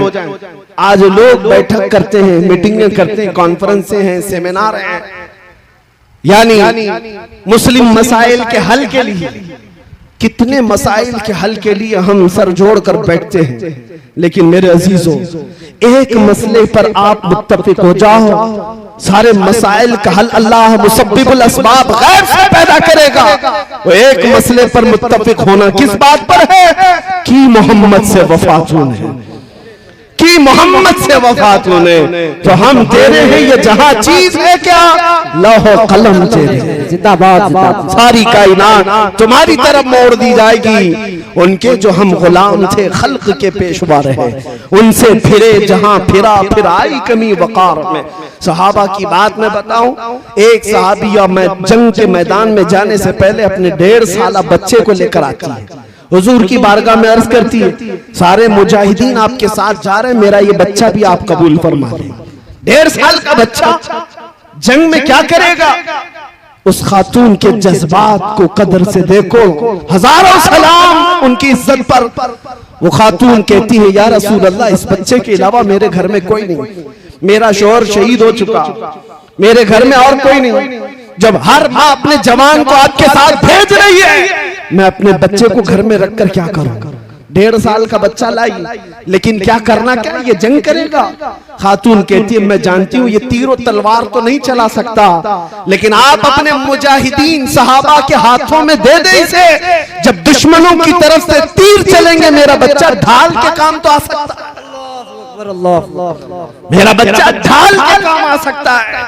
आज लोग बैठक करते हैं, मीटिंगें करते हैं, कॉन्फ्रेंसें हैं, सेमिनार हैं, यानी मुस्लिम मसाइल के हल के लिए, कितने मसाइल के हल के लिए हम सर जोड़ कर बैठते हैं। लेकिन मेरे अजीजों, एक मसले पर आप मुत्तफिक हो जाओ, सारे मसाइल का हल अल्लाह मुसब्बिबुल अस्बाब गैब से पैदा करेगा। वो एक मसले पर मुत्तफिक होना किस बात पर है कि मोहम्मद से वफात होने, कि मोहम्मद से वफात होने। तो हम तेरे हैं ये जहां चीज है क्या, लौह कलम तेरे, जिंदाबाद जिंदाबाद। सारी कायनात तुम्हारी तरफ मोड़ दी जाएगी। उनके जो हम गुलाम थे, खल्क के पेशवा रहे, उनसे फिरे जहां फिरा, फिर आई कमी वकार में। सहाबा की बात मैं बताऊं, एक सहाबिया मैं जंग के मैदान में जाने से पहले अपने 1.5 साल बच्चे को लेकर आती है, हुजूर की बारगाह में अर्ज करती है, सारे मुजाहिदीन आपके साथ जा रहे हैं, मेरा ये बच्चा भी आप कबूल फरमा लें। 1.5 साल का बच्चा जंग में क्या करेगा? उस खातून के जज्बात को कदर से देखो, हजारों सलाम उनकी इज्जत पर। वो खातून कहती है, या रसूल अल्लाह, इस बच्चे के अलावा मेरे घर में कोई नहीं, मेरा शौहर शहीद हो चुका, मेरे घर में और कोई नहीं। जब हर माँ अपने जवान को आपके साथ भेज रही है, मैं अपने बच्चे को घर में रखकर क्या करूं? 1.5 साल का बच्चा लाई, लेकिन क्या करना, क्या ये जंग करेगा? खातून कहती है, मैं जानती हूँ ये तीर और तलवार तो नहीं चला सकता, लेकिन आप अपने मुजाहिदीन सहाबा के हाथों में दे दे इसे, जब दुश्मनों की तरफ से तीर चलेंगे मेरा बच्चा ढाल के काम तो आ सकता है, मेरा बच्चा ढाल के काम आ सकता है।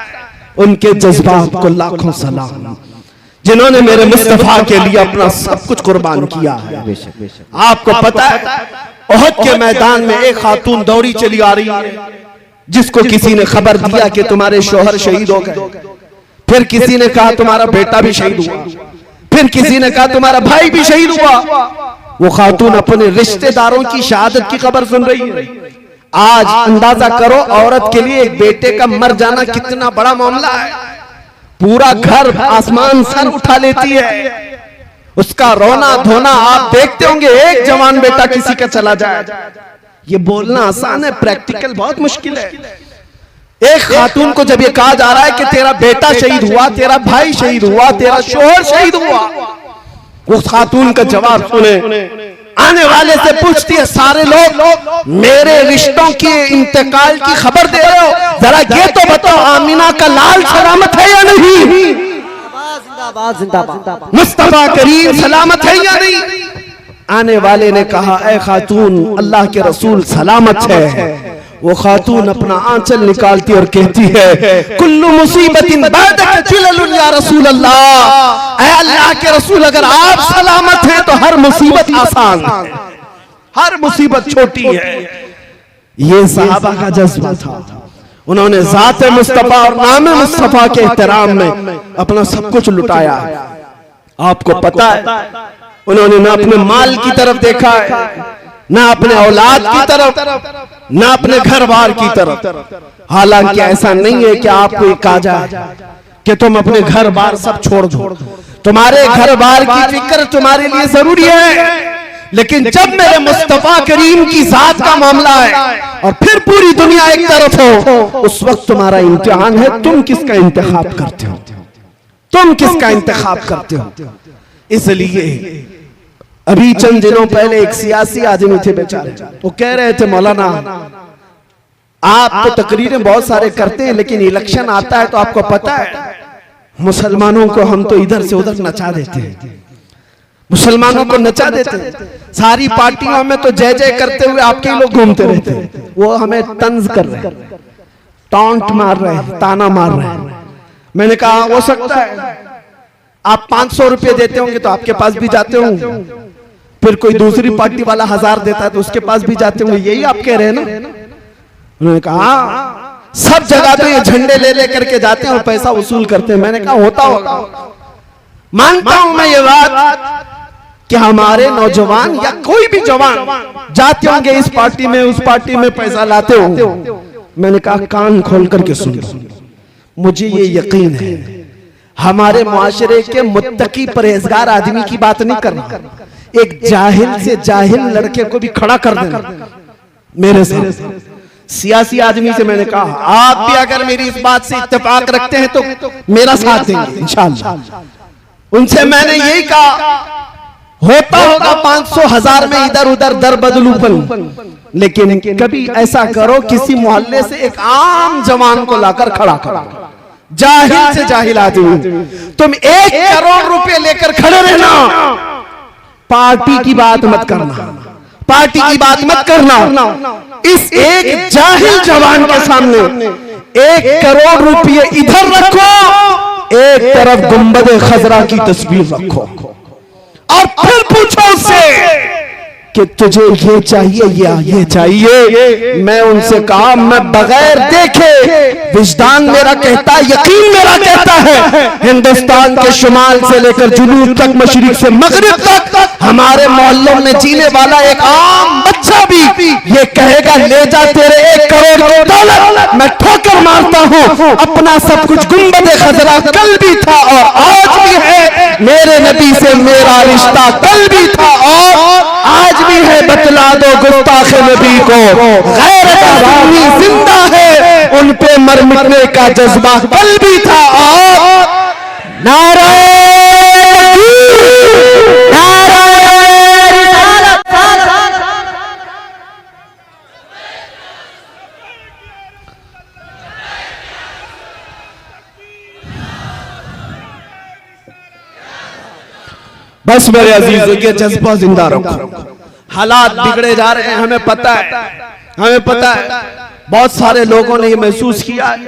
उनके जज्बात को लाखों सलाम, जिन्होंने मेरे मुस्तफा के लिए अपना सब कुछ कुर्बान किया है। आपको पता है, ओहद के मैदान में एक खातून दौड़ी चली आ रही है, जिसको किसी ने खबर दिया कि तुम्हारे शौहर शहीद हो गए, फिर किसी ने कहा तुम्हारा बेटा भी शहीद हुआ, फिर किसी ने कहा तुम्हारा भाई भी शहीद हुआ। वो खातून अपने रिश्तेदारों की शहादत की खबर सुन रही है। आज अंदाजा करो, औरत के लिए एक बेटे का मर जाना कितना बड़ा मामला है। पूरा घर आसमान सर उठा लेती है, उसका रोना धोना आप देखते होंगे। एक जवान बेटा किसी का चला जाए, ये बोलना आसान है, प्रैक्टिकल बहुत मुश्किल है। एक खातून को जब ये कहा जा रहा है कि तेरा बेटा शहीद हुआ, तेरा भाई शहीद हुआ, तेरा शौहर शहीद हुआ, वो खातून का जवाब सुने, आने वाले से पूछती है, सारे लोग मेरे रिश्तों के इंतकाल की खबर दे रहे हो, जरा ये तो बताओ आमीना का लाल सलामत है या नहीं? जिंदाबाद जिंदाबाद। मुस्तफा करीम सलामत है या नहीं? आने वाले ने कहा, ऐ खातून, अल्लाह के रसूल सलामत है। वो खातून अपना आंचल निकालती और कहती है, कुल्लु मुसीबतिन बादक जिललुन या रसूल अल्लाह, ऐ अल्लाह के रसूल, अगर आप सलामत हैं तो हर मुसीबत आसान है, हर मुसीबत छोटी है। ये सहाबा का जज्बा था। उन्होंने ज़ात मुस्तफा और नाम मुस्तफा के एहतराम में अपना सब कुछ लुटाया। आपको पता है, उन्होंने ना अपने माल की तरफ देखा है, ना अपने औलाद की तरफ, ना अपने घर बार की तरफ। हालांकि ऐसा नहीं है कि आपको एक कहा जाए कि तुम अपने घर बार सब छोड़ दो, तुम्हारे घर बार की फिक्र तुम्हारे लिए जरूरी है, लेकिन जब मेरे मुस्तफा करीम की जात का मामला है और फिर पूरी दुनिया एक तरफ हो, उस वक्त तुम्हारा इम्तिहान है, तुम किसका इंतखाब करते हो, तुम किसका इंतखाब करते हो। इसलिए अभी चंद दिनों पहले एक सियासी आदमी थे बेचारे, वो कह रहे थे मौलाना आप तो तकरीरें बहुत सारे करते हैं, लेकिन इलेक्शन आता है तो आपको पता है मुसलमानों को हम तो इधर से उधर नचा देते हैं, मुसलमानों को नचा देते हैं, सारी पार्टियों में तो जय जय करते हुए आपके लोग घूमते रहते हैं, वो हमें तंज कर रहे हैं, टॉन्ट मार रहे हैं, ताना मार रहे हैं। मैंने कहा हो सकता है आप 500 रुपये देते होंगे तो आपके पास भी जाते होंगे, फिर कोई दूसरी पार्टी वाला 1000 देता है तो उसके पास भी जाते होंगे, यही आप कह रहे हैं ना। उन्होंने कहा सब जगह पे ये झंडे ले ले करके जाते हैं और पैसा वसूल करते हैं। मैंने कहा होता होगा, मानता हूं मैं ये बात कि हमारे नौजवान या कोई भी जवान जाते होंगे इस पार्टी में उस पार्टी में पैसा लाते होंगे। मैंने कहा कान खोल करके सुन लो, मुझे ये यकीन है हमारे मुआशरे के मुत्तकी परहेजगार आदमी की बात नहीं करना, एक जाहिल से जाहिल लड़के को भी खड़ा कर देना मेरे से सियासी आदमी से। मैंने कहा आप भी अगर मेरी इस बात से इत्तेफाक रखते हैं तो मेरा साथ देंगे इंशाअल्लाह। उनसे मैंने यही कहा होता होगा 500 1000 में इधर उधर दर बदलूपन, लेकिन कभी ऐसा करो किसी मोहल्ले से एक आम जवान को लाकर खड़ा करो, जाहिल से जाहिल आदमी, तुम 1 करोड़ रुपए लेकर खड़े रहना, पार्टी की बात मत करना, पार्टी की बात मत करना। इस एक जाहिल जवान के सामने 1 करोड़ रुपए इधर रखो, एक तरफ गुंबद खजरा की तस्वीर रखो और फिर पूछो उससे कि तुझे ये चाहिए या ये चाहिए। मैं उनसे कहा मैं बगैर देखे, विजदान मेरा कहता है, यकीन मेरा कहता है, हिंदुस्तान के शुमाल से लेकर जुनूब तक, मशरिक से मगरिब तक हमारे मोहल्लों में जीने वाला एक आम बच्चा भी ये कहेगा ले जा तेरे 1 करोड़ की दौलत। मैं ठोकर मारता हूँ, अपना सब कुछ गुंबद खजरा कल भी था और आज भी है, मेरे नबी से मेरा रिश्ता कल भी था और आज भी है। बतला दो गुस्ताखे नबी को गैरत आवामी जिंदा है, उन पे मर मिटने का जज्बा कल भी था और नारा बस मेरे अजीजों के जज्बा जिंदा रखो। हालात बिगड़े जा रहे हैं, हमें पता है, हमें पता है, बहुत सारे लोगों ने ये महसूस किया है,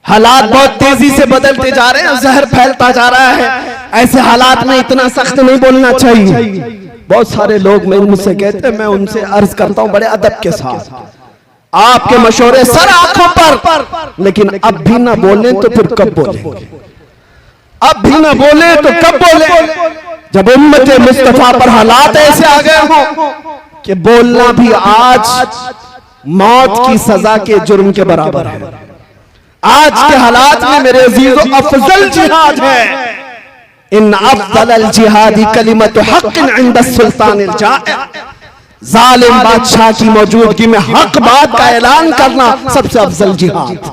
हालात बहुत तेजी से बदलते जा रहे हैं, जहर फैलता जा रहा है। ऐसे हालात में इतना सख्त नहीं बोलना चाहिए। बहुत सारे लोग मुझसे कहते हैं, मैं उनसे अर्ज करता हूं बड़े अदब के साथ, आपके मशवरे सर आंखों पर, लेकिन अब भी ना बोले तो फिर कब बोलेंगे, अब भी ना बोले तो कब बोले, जब उम्मत मुस्तफा पर हालात ऐसे आ गए हो कि बोलना भी आज मौत की सजा के जुर्म के बराबर है। आज के हालात में मेरे अजीजों अफजल जिहाद है, इन अफजल जिहादी कलिमत हक़्क़िन इंद सुल्तानिल जाइर, जालिम बादशाह की मौजूदगी में हक बात का ऐलान करना सबसे अफजल जिहाद।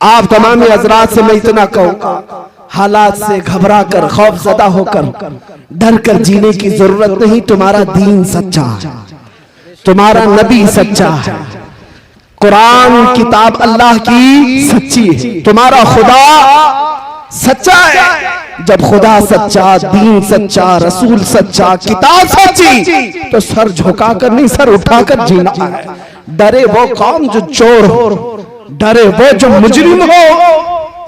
आप तमाम हजरात से मैं इतना कहूंगा, हालात से घबरा कर, खौफजदा होकर, डर कर जीने की जरूरत नहीं। तुम्हारा दीन सच्चा है, तुम्हारा नबी सच्चा है, कुरान किताब अल्लाह की सच्ची है, तुम्हारा खुदा सच्चा है। जब खुदा सच्चा, दीन सच्चा, रसूल सच्चा, किताब सच्ची, तो सर झुकाकर नहीं सर उठाकर जीना है। डरे वो कौम जो चोर हो, डरे वो जो मुजरिम हो।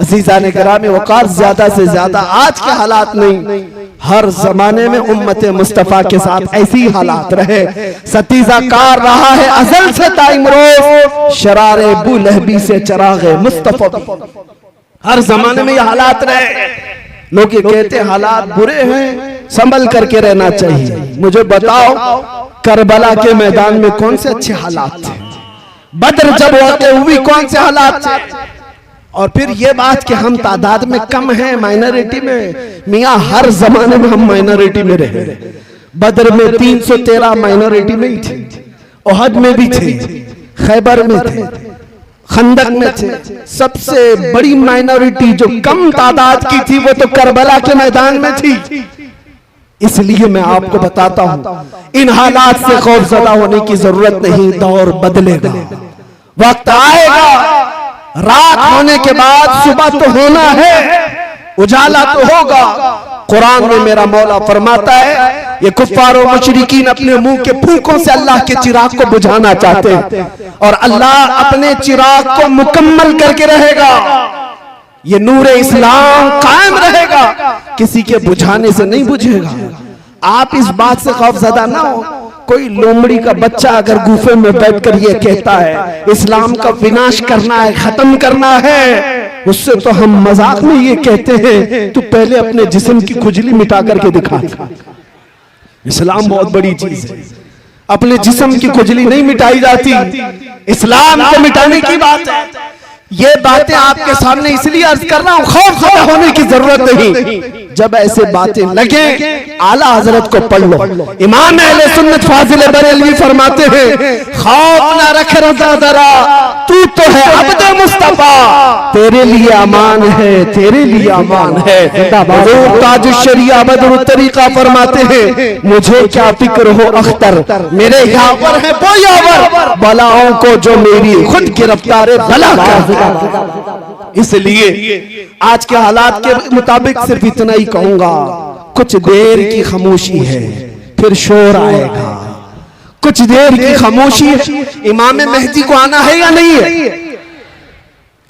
अज़ीज़ान गिरामी वक़ार, ज्यादा से ज्यादा आज के हालात नहीं, हर जमाने में उम्मत मुस्तफा के साथ ऐसी हालात रहे। सतीजा कार रहा है अजल से ताइमरोज, शरारे बू लहबी से चरागे मुस्तफा, हर जमाने में ये हालात रहे। लोग ये कहते हैं हालात बुरे हैं, संभल करके रहना चाहिए। मुझे बताओ करबला के मैदान में कौन से अच्छे हालात थे, बद्र जब वाक़या हुई कौन से हालात थे, और फिर ये बात कि हम तादाद में कम हैं, माइनॉरिटी में, मियां हर जमाने में हम माइनॉरिटी में रहे। बद्र में 313 माइनॉरिटी में ही थे, ओहद में भी थे, खैबर में थे, खंदक में थे। सबसे बड़ी माइनॉरिटी जो कम तादाद की थी वो तो करबला के मैदान में थी। इसलिए मैं आपको बताता हूं, इन हालात से खौफजदा होने की जरूरत नहीं। दौर बदलेगा, वक्त आएगा, रात होने के बाद सुबह तो होना है, उजाला तो होगा। कुरान में मेरा मौला फरमाता है, ये कुफ्फार और मुशरिकीन अपने मुंह के फूकों से अल्लाह के चिराग को बुझाना चाहते हैं, और अल्लाह अपने चिराग को मुकम्मल करके रहेगा। ये नूरे इस्लाम कायम रहेगा, किसी के बुझाने से नहीं बुझेगा। आप इस बात से खौफजदा ना हो। कोई लोमड़ी का बच्चा अगर गुफे में बैठकर ये कहता है इस्लाम का विनाश करना है, खत्म करना है, उससे तो हम मजाक में ये कहते हैं तू पहले अपने जिस्म की खुजली मिटा करके दिखा। इस्लाम बहुत बड़ी चीज है, अपने जिस्म की खुजली नहीं मिटाई जाती, इस्लाम को मिटाने की बात है। ये बातें आपके सामने इसलिए अर्ज कर रहा हूं, खौफजदा होने की जरूरत नहीं। जब ऐसे बातें लगे आला हजरत को पढ़ लो। इमाम अहले सुन्नत फाजिल बरेलवी फरमाते हैं, खौफ ना रख रजा जरा, तू तो है अब्द मुस्तफा, तेरे लिए अमान है, तेरे लिए अमान है। ताज शरिया बदर तरीका फरमाते हैं, मुझे क्या फिक्र हो अख्तर, मेरे यावर है वो यावर, बलाओं को जो मेरी खुद गिरफ्तार बला कर। इसलिए आज के हालात के मुताबिक सिर्फ इतना ही कहूंगा, कुछ देर की खामोशी है, फिर शोर आएगा। कुछ देर की खामोशी है। इमाम मेहदी को आना है या नहीं है?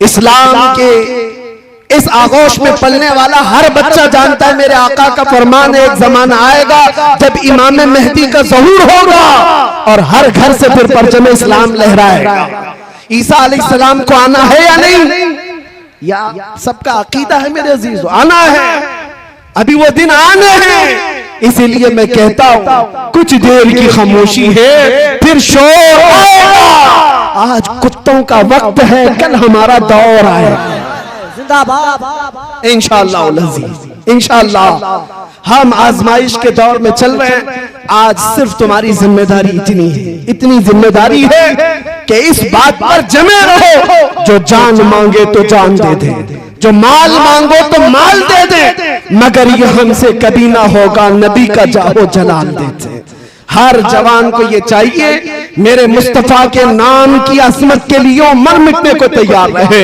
इस्लाम के इस आगोश में पलने वाला हर बच्चा जानता है, मेरे आका का फरमान है, एक जमाना आएगा जब इमाम मेहदी का ज़हूर होगा और हर घर से फिर परचम इस्लाम लहराएगा। ईसा अलैहिस्सलाम को आना है या नहीं? या सबका अकीदा है मेरे अजीज, आना है, अभी वो दिन आने हैं। इसीलिए मैं कहता हूं कुछ देर की खामोशी है, फिर शोर आएगा। आज कुत्तों का वक्त है, कल हमारा दौर आएगा। इंशाअल्लाह इंशाअल्लाह हम आजमाइश के दौर में चल रहे हैं। आज सिर्फ तुम्हारी जिम्मेदारी इतनी है, इतनी जिम्मेदारी है कि इस बात पर जमे रहो, जो जान मांगे तो जान दे दे, जो माल मांगो तो माल दे दे, मगर ये हमसे कभी ना होगा नबी का जाहो जलाल देते। हर जवान को ये चाहिए मेरे मुस्तफा के नाम की असमत के लिए मर मिटने को तैयार रहे।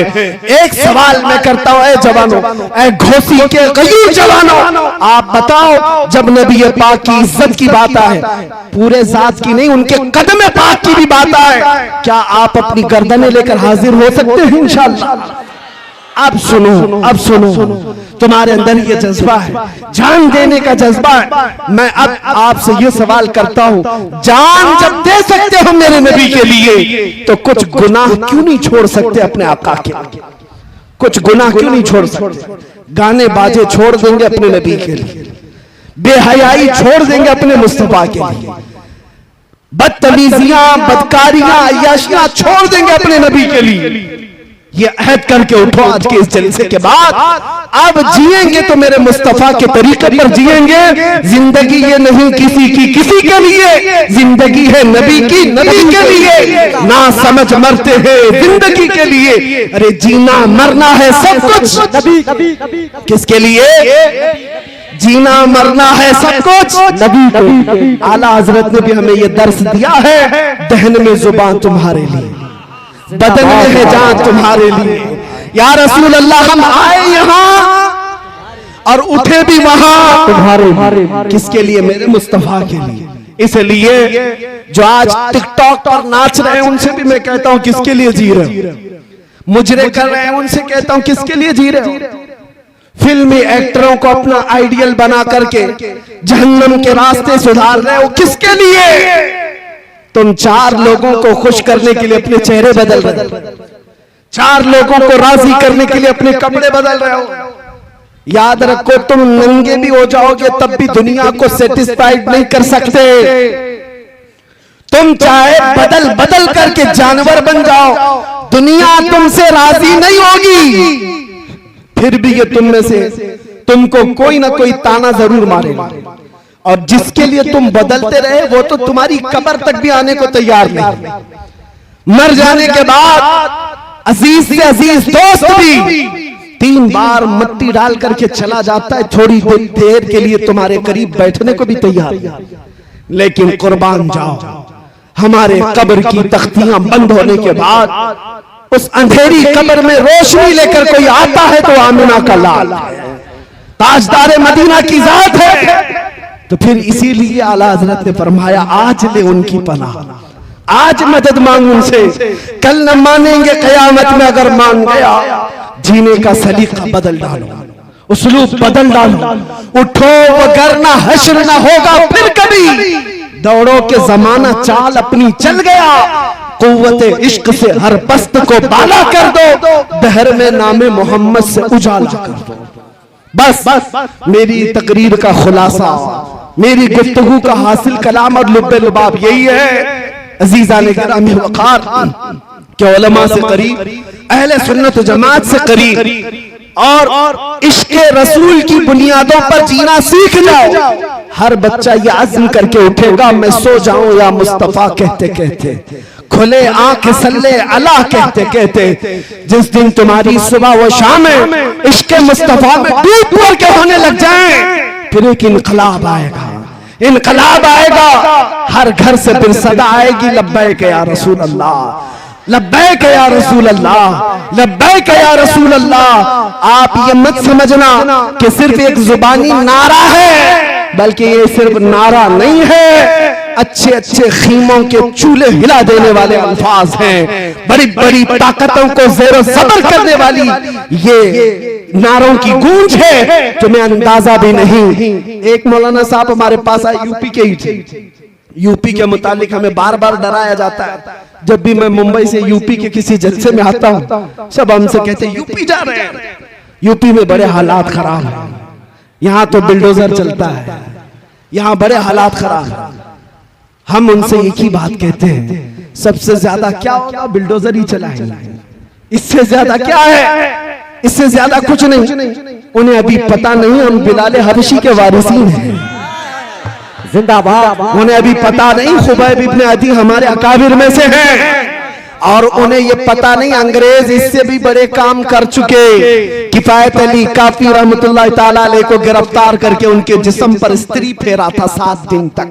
एक सवाल मैं करता हूं, ऐ जवानों, ऐ घोसी के गयूर जवानों, आप बताओ जब नबी पाक की इज्जत की बात आए, पूरे जात की नहीं, उनके कदम पाक की भी बात आए, क्या आप अपनी गर्दनें लेकर हाजिर हो सकते हैं? इंशाअल्लाह। अब सुनो, तुम्हारे अंदर ये जज्बा है, जान देने का जज्बा है। मैं अब आपसे ये सवाल करता हूं, जान जब दे सकते हो मेरे नबी के लिए, तो कुछ गुनाह क्यों नहीं छोड़ सकते अपने आका के? कुछ गुनाह क्यों नहीं छोड़ सकते? गाने बाजे छोड़ देंगे अपने नबी के लिए, बेहयाई छोड़ देंगे अपने मुस्तफा के लिए, बदतमीजियां, बदकारियां, अय्याशियां छोड़ देंगे अपने नबी के लिए। ये अहद करके उठो आज के इस जलसे के बाद, अब जिएंगे तो मेरे मुस्तफा के तरीके पर जिएंगे। जिंदगी ये नहीं किसी की किसी के लिए, जिंदगी है नबी की नबी के लिए। ना समझ मरते हैं जिंदगी के लिए, अरे जीना मरना है सब कुछ किसके लिए? जीना मरना है सब कुछ नबी को। आला हजरत ने भी हमें ये दर्स दिया है, दहन में जुबान तुम्हारे लिए, बदन में है जान तुम्हारे लिए। या रसूल अल्लाह, हम आए यहाँ और उठे भी वहां तुम्हारे, किसके लिए? मेरे मुस्तफा के लिए। इसलिए जो आज टिकटॉक पर नाच रहे हैं उनसे भी मैं कहता हूं किसके लिए जी रहे हो? मुजरे कर रहे हैं उनसे कहता हूं किसके लिए जी रहे हो? फिल्मी एक्टरों को अपना आइडियल बना करके जहन्नम के रास्ते सुधार रहे हो, किसके लिए? तुम चार लोगों को खुश करने के लिए अपने चेहरे बदल रहे हो, चार लोगों को राजी करने के लिए अपने कपड़े बदल रहे हो। याद रखो, तुम नंगे भी हो जाओगे तब भी दुनिया को सेटिस्फाइड नहीं कर सकते। तुम चाहे बदल बदल करके जानवर बन जाओ, दुनिया तुमसे राजी नहीं होगी। फिर भी ये तुम में से तुमको कोई ना कोई ताना जरूर मारेगा, और जिसके लिए तुम बदलते रहे वो तो तुम्हारी कब्र तक भी आने को तैयार नहीं। मर जाने के बाद अजीज से अजीज दोस्त भी 3 बार मिट्टी डाल करके चला जाता है, थोड़ी देर के लिए तुम्हारे करीब बैठने को भी तैयार नहीं। लेकिन कुर्बान जाओ, हमारे कब्र की तख्तियां बंद होने के बाद उस अंधेरी कब्र में रोशनी लेकर कोई आता है तो आमिना का लाल ताजदार मदीना की जात है। तो फिर इसीलिए आला हजरत ने फरमाया, आज ले उनकी पनाह, आज मदद मांग उनसे, कल न मानेंगे कयामत में अगर मान गया। जीने का सलीका बदल डालो, उसलूब बदल डालो, उठो वगरना हश्र ना होगा फिर कभी। दौड़ो के जमाना चाल अपनी चल गया, कुव्वते इश्क से हर पस्त को बाला कर दो, दहर में नामे मोहम्मद से उजाला कर दो। बस मेरी तकरीर का खुलासा, मेरी गुफ्तगू का हासिल कलाम और लुब्बे लुबाब यही है अजीजा ने गिरामी वक़ार के उलमा से करीब, अहले सुन्नत जमात से करीब, और इश्क़े रसूल की बुनियादों पर जीना सीख जाओ। हर बच्चा ये अज़्म करके उठेगा, मैं सो जाऊं या मुस्तफा कहते कहते, खुले आंख सल्ले अला कहते कहते। जिस दिन तुम्हारी सुबह व शाम इश्क़े मुस्तफा में डूब पड़ के होने लग जाए, फिर एक इनकलाब आएगा, इनकलाब आएगा। हर घर से फिर सदा आएगी, लब्बैक या रसूल अल्लाह, लब्बैक या रसूल अल्लाह, लब्बैक या रसूल अल्लाह। आप ये मत समझना कि सिर्फ एक जुबानी नारा है, बल्कि ये सिर्फ नारा नहीं है, अच्छे अच्छे खीमों के चूल्हे हिला देने वाले अल्फाज हैं, बड़ी बड़ी ताकतों को ज़ेरो ज़बर करने वाली ये नारों की गूंज है, तुम्हें अंदाजा भी नहीं। एक मौलाना साहब हमारे पास आए, यूपी के ही थे। यूपी के मुतालिक हमें बार बार डराया जाता है, जब भी मैं मुंबई से यूपी के किसी जलसे में आता हूँ सब हमसे कहते हैं यूपी जा रहे हैं, यूपी में बड़े हालात खराब हैं, यहाँ तो बिल्डोजर चलता है, यहाँ बड़े हालात खराब हैं। हम उनसे एक ही बात कहते हैं, सबसे ज्यादा क्या होगा, बिल्डोजर ही चलाएंगे, इससे ज्यादा क्या है, इससे ज्यादा कुछ नहीं। उन्हें अभी पता नहीं हम बिलाले हबशी के वारिसीन हैं, जिंदाबाद। उन्हें अभी पता नहीं खुबैब इब्ने अदी हमारे अकाबिर में से हैं, और उन्हें ये पता नहीं अंग्रेज इससे भी बड़े काम कर चुके। किफायत अली काफी रहमतुल्लाह ताला अलैह को गिरफ्तार करके उनके जिस्म पर स्त्री फेरा था 7 दिन तक,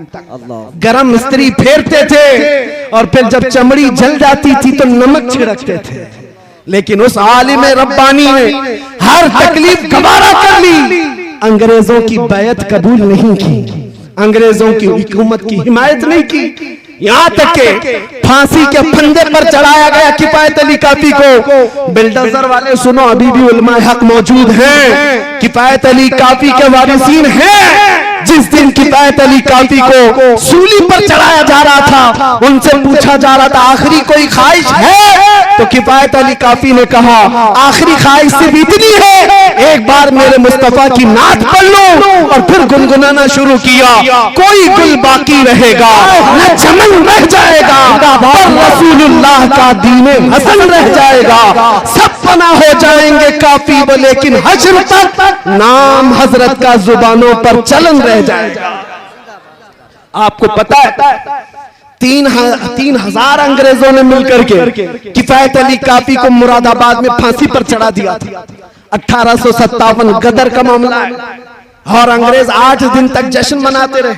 गरम स्त्री फेरते थे, और फिर जब चमड़ी जल जाती थी तो नमक छिड़कते थे। लेकिन उस आलिम रब्बानी ने हर तकलीफ गवारा कर ली, अंग्रेजों की बैत कबूल नहीं की, अंग्रेजों की हुकूमत की हिमायत नहीं की, यहाँ तक के फांसी के फंदे पर चढ़ाया गया किफायत अली काफी को। बिल्डोजर वाले सुनो, अभी भी उलमा हक मौजूद हैं, किफायत अली काफी के वारिसीन हैं। जिस दिन किफायत अली काफी को सूली पर चढ़ाया जा रहा था, उनसे पूछा जा रहा था आखिरी कोई ख्वाहिश है, तो किफायत अली काफी ने कहा आखिरी ख्वाहिश सिर्फ इतनी है, एक बार मेरे मुस्तफा की नात पढ़ लो, और फिर गुनगुनाना शुरू किया, कोई गुल बाकी रहेगा न चमन रह जाएगा, पर रसूलुल्लाह का दीने हसन रह जाएगा, सब फना हो जाएंगे काफी वो, लेकिन हश्र तक नाम हजरत का जुबानों पर चलन रह जाएगा। आपको पता है 3,000 अंग्रेजों ने मिलकर के किफायत अली काफी को मुरादाबाद में फांसी पर चढ़ा दिया था। 1857 गदर का मामला है, और अंग्रेज 8 दिन तक जश्न मनाते रहे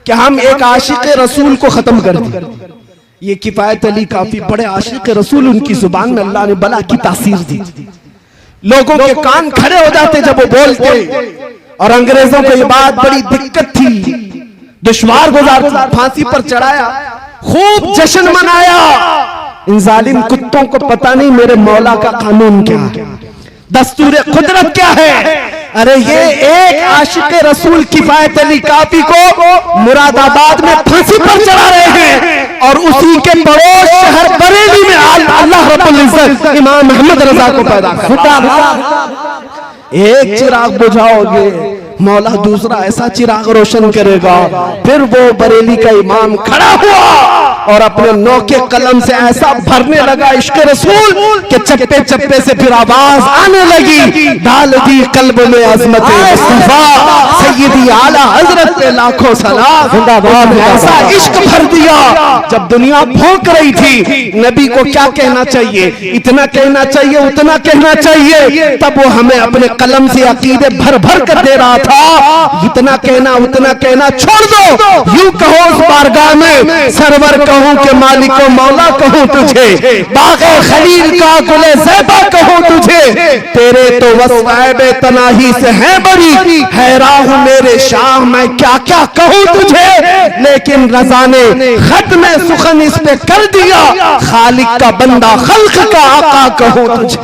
कि हम एक आशिक रसूल को खत्म कर दें। ये किफायत अली काफी बड़े आशिक रसूल, उनकी जुबान में अल्लाह ने बला की तासीर दी, लोगों के कान खड़े हो जाते जब वो बोलते, और अंग्रेजों को ये बात बड़ी दिक्कत थी, दुश्वार गुजार थी। फांसी पर चढ़ाया, खूब जश्न मनाया। इन जालिम कुत्तों को पता नहीं मेरे मौला का कानून क्या है, दस्तूर कुदरत क्या है। अरे ये एक आशिक रसूल किफायत अली काफी को मुरादाबाद में फांसी पर चढ़ा रहे हैं, और उसी के पड़ोस शहर बरेली में अल्लाह रब्बुल इज्जत इमाम अहमद रजा को पैदा कर। एक चिराग बुझाओगे, मौला दूसरा ऐसा चिराग रोशन करेगा। फिर वो बरेली का इमाम खड़ा हुआ और अपने नौके कलम से ऐसा भरने लगा इश्क रसूल कि चप्पे चप्पे से फिर आवाज आने लगी, डाल दी कल्ब में अजमत मुस्तफा सैयदी आला हजरत पे लाखों सलाम। ऐसा इश्क भर दिया जब दुनिया भौंक रही थी। नबी को क्या कहना चाहिए, इतना कहना चाहिए, उतना कहना चाहिए, तब वो हमें अपने कलम से अकीदे भर भर कर दे रहा था। इतना कहना उतना कहना छोड़ दो, यूं कहो उस बारगाह में सरवर कहूं के मालिको मौला कहूं तुझे, बाग़े खलील का गुले ज़ैबा कहूं तुझे, तेरे तो वस्वाए तनाही से है बड़ी, हैरान हूं मेरे शाह मैं क्या क्या कहूं तुझे। लेकिन रज़ा ने खत में सुखन इस पे कर दिया, खालिक का बंदा खल्क का आका कहूं तुझे।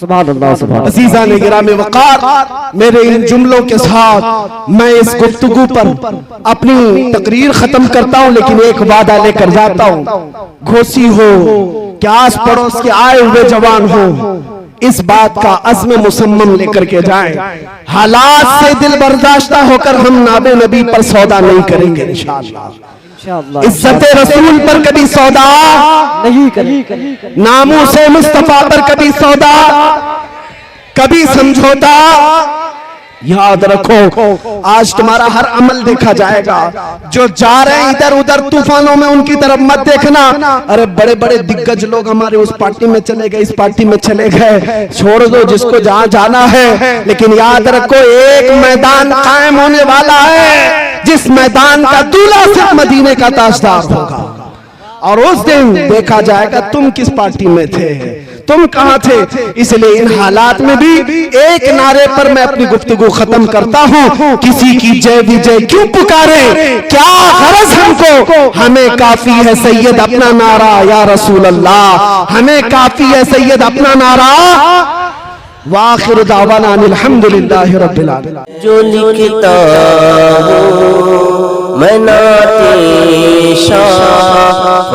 अज़ीज़ान गिरामी वक़ार, मेरे इन जुमलों के साथ मैं इस गुफ्तगू पर अपनी तकरीर खत्म करता हूं, लेकिन एक वादा लेकर जाता हूं। घोसी हो कि आस पड़ोस के आए हुए जवान हो, इस बात का अज़्म मुसम्मम लेकर के जाएं। हालात से दिल बर्दाश्ता होकर हम नाबे नबी पर सौदा नहीं करेंगे इंशाअल्लाह। इज्जत रसूल पर कभी सौदा नहीं करेंगे, नामूसे मुस्तफा पर कभी सौदा, कभी समझौता। याद रखो, आज तुम्हारा हर अमल देखा जाएगा। जो जा रहे हैं इधर उधर तूफानों में, उनकी तरफ मत देखना। अरे बड़े बड़े दिग्गज लोग हमारे उस पार्टी में चले गए, इस पार्टी में चले गए, छोड़ दो जिसको जहां जाना है। लेकिन याद रखो, एक मैदान कायम होने वाला है, जिस मैदान का दूल्हा सिर्फ मदीने का ताजदार होगा। और उस दिन देखा जाएगा तुम किस पार्टी में थे, तुम कहां थे। इसलिए इन हालात में भी एक नारे पर मैं अपनी गुफ्तगू खत्म करता हूं, किसी की जय विजय क्यों पुकारे, क्या गरज हमको, हमें काफी है सैयद अपना नारा या रसूल अल्लाह, हमें काफी है सैयद अपना नारा। वाखिर दावाना अल्हम्दुलिल्लाहि रब्बिल आलमीन। जो लिखता हूँ मैं नाते शाह,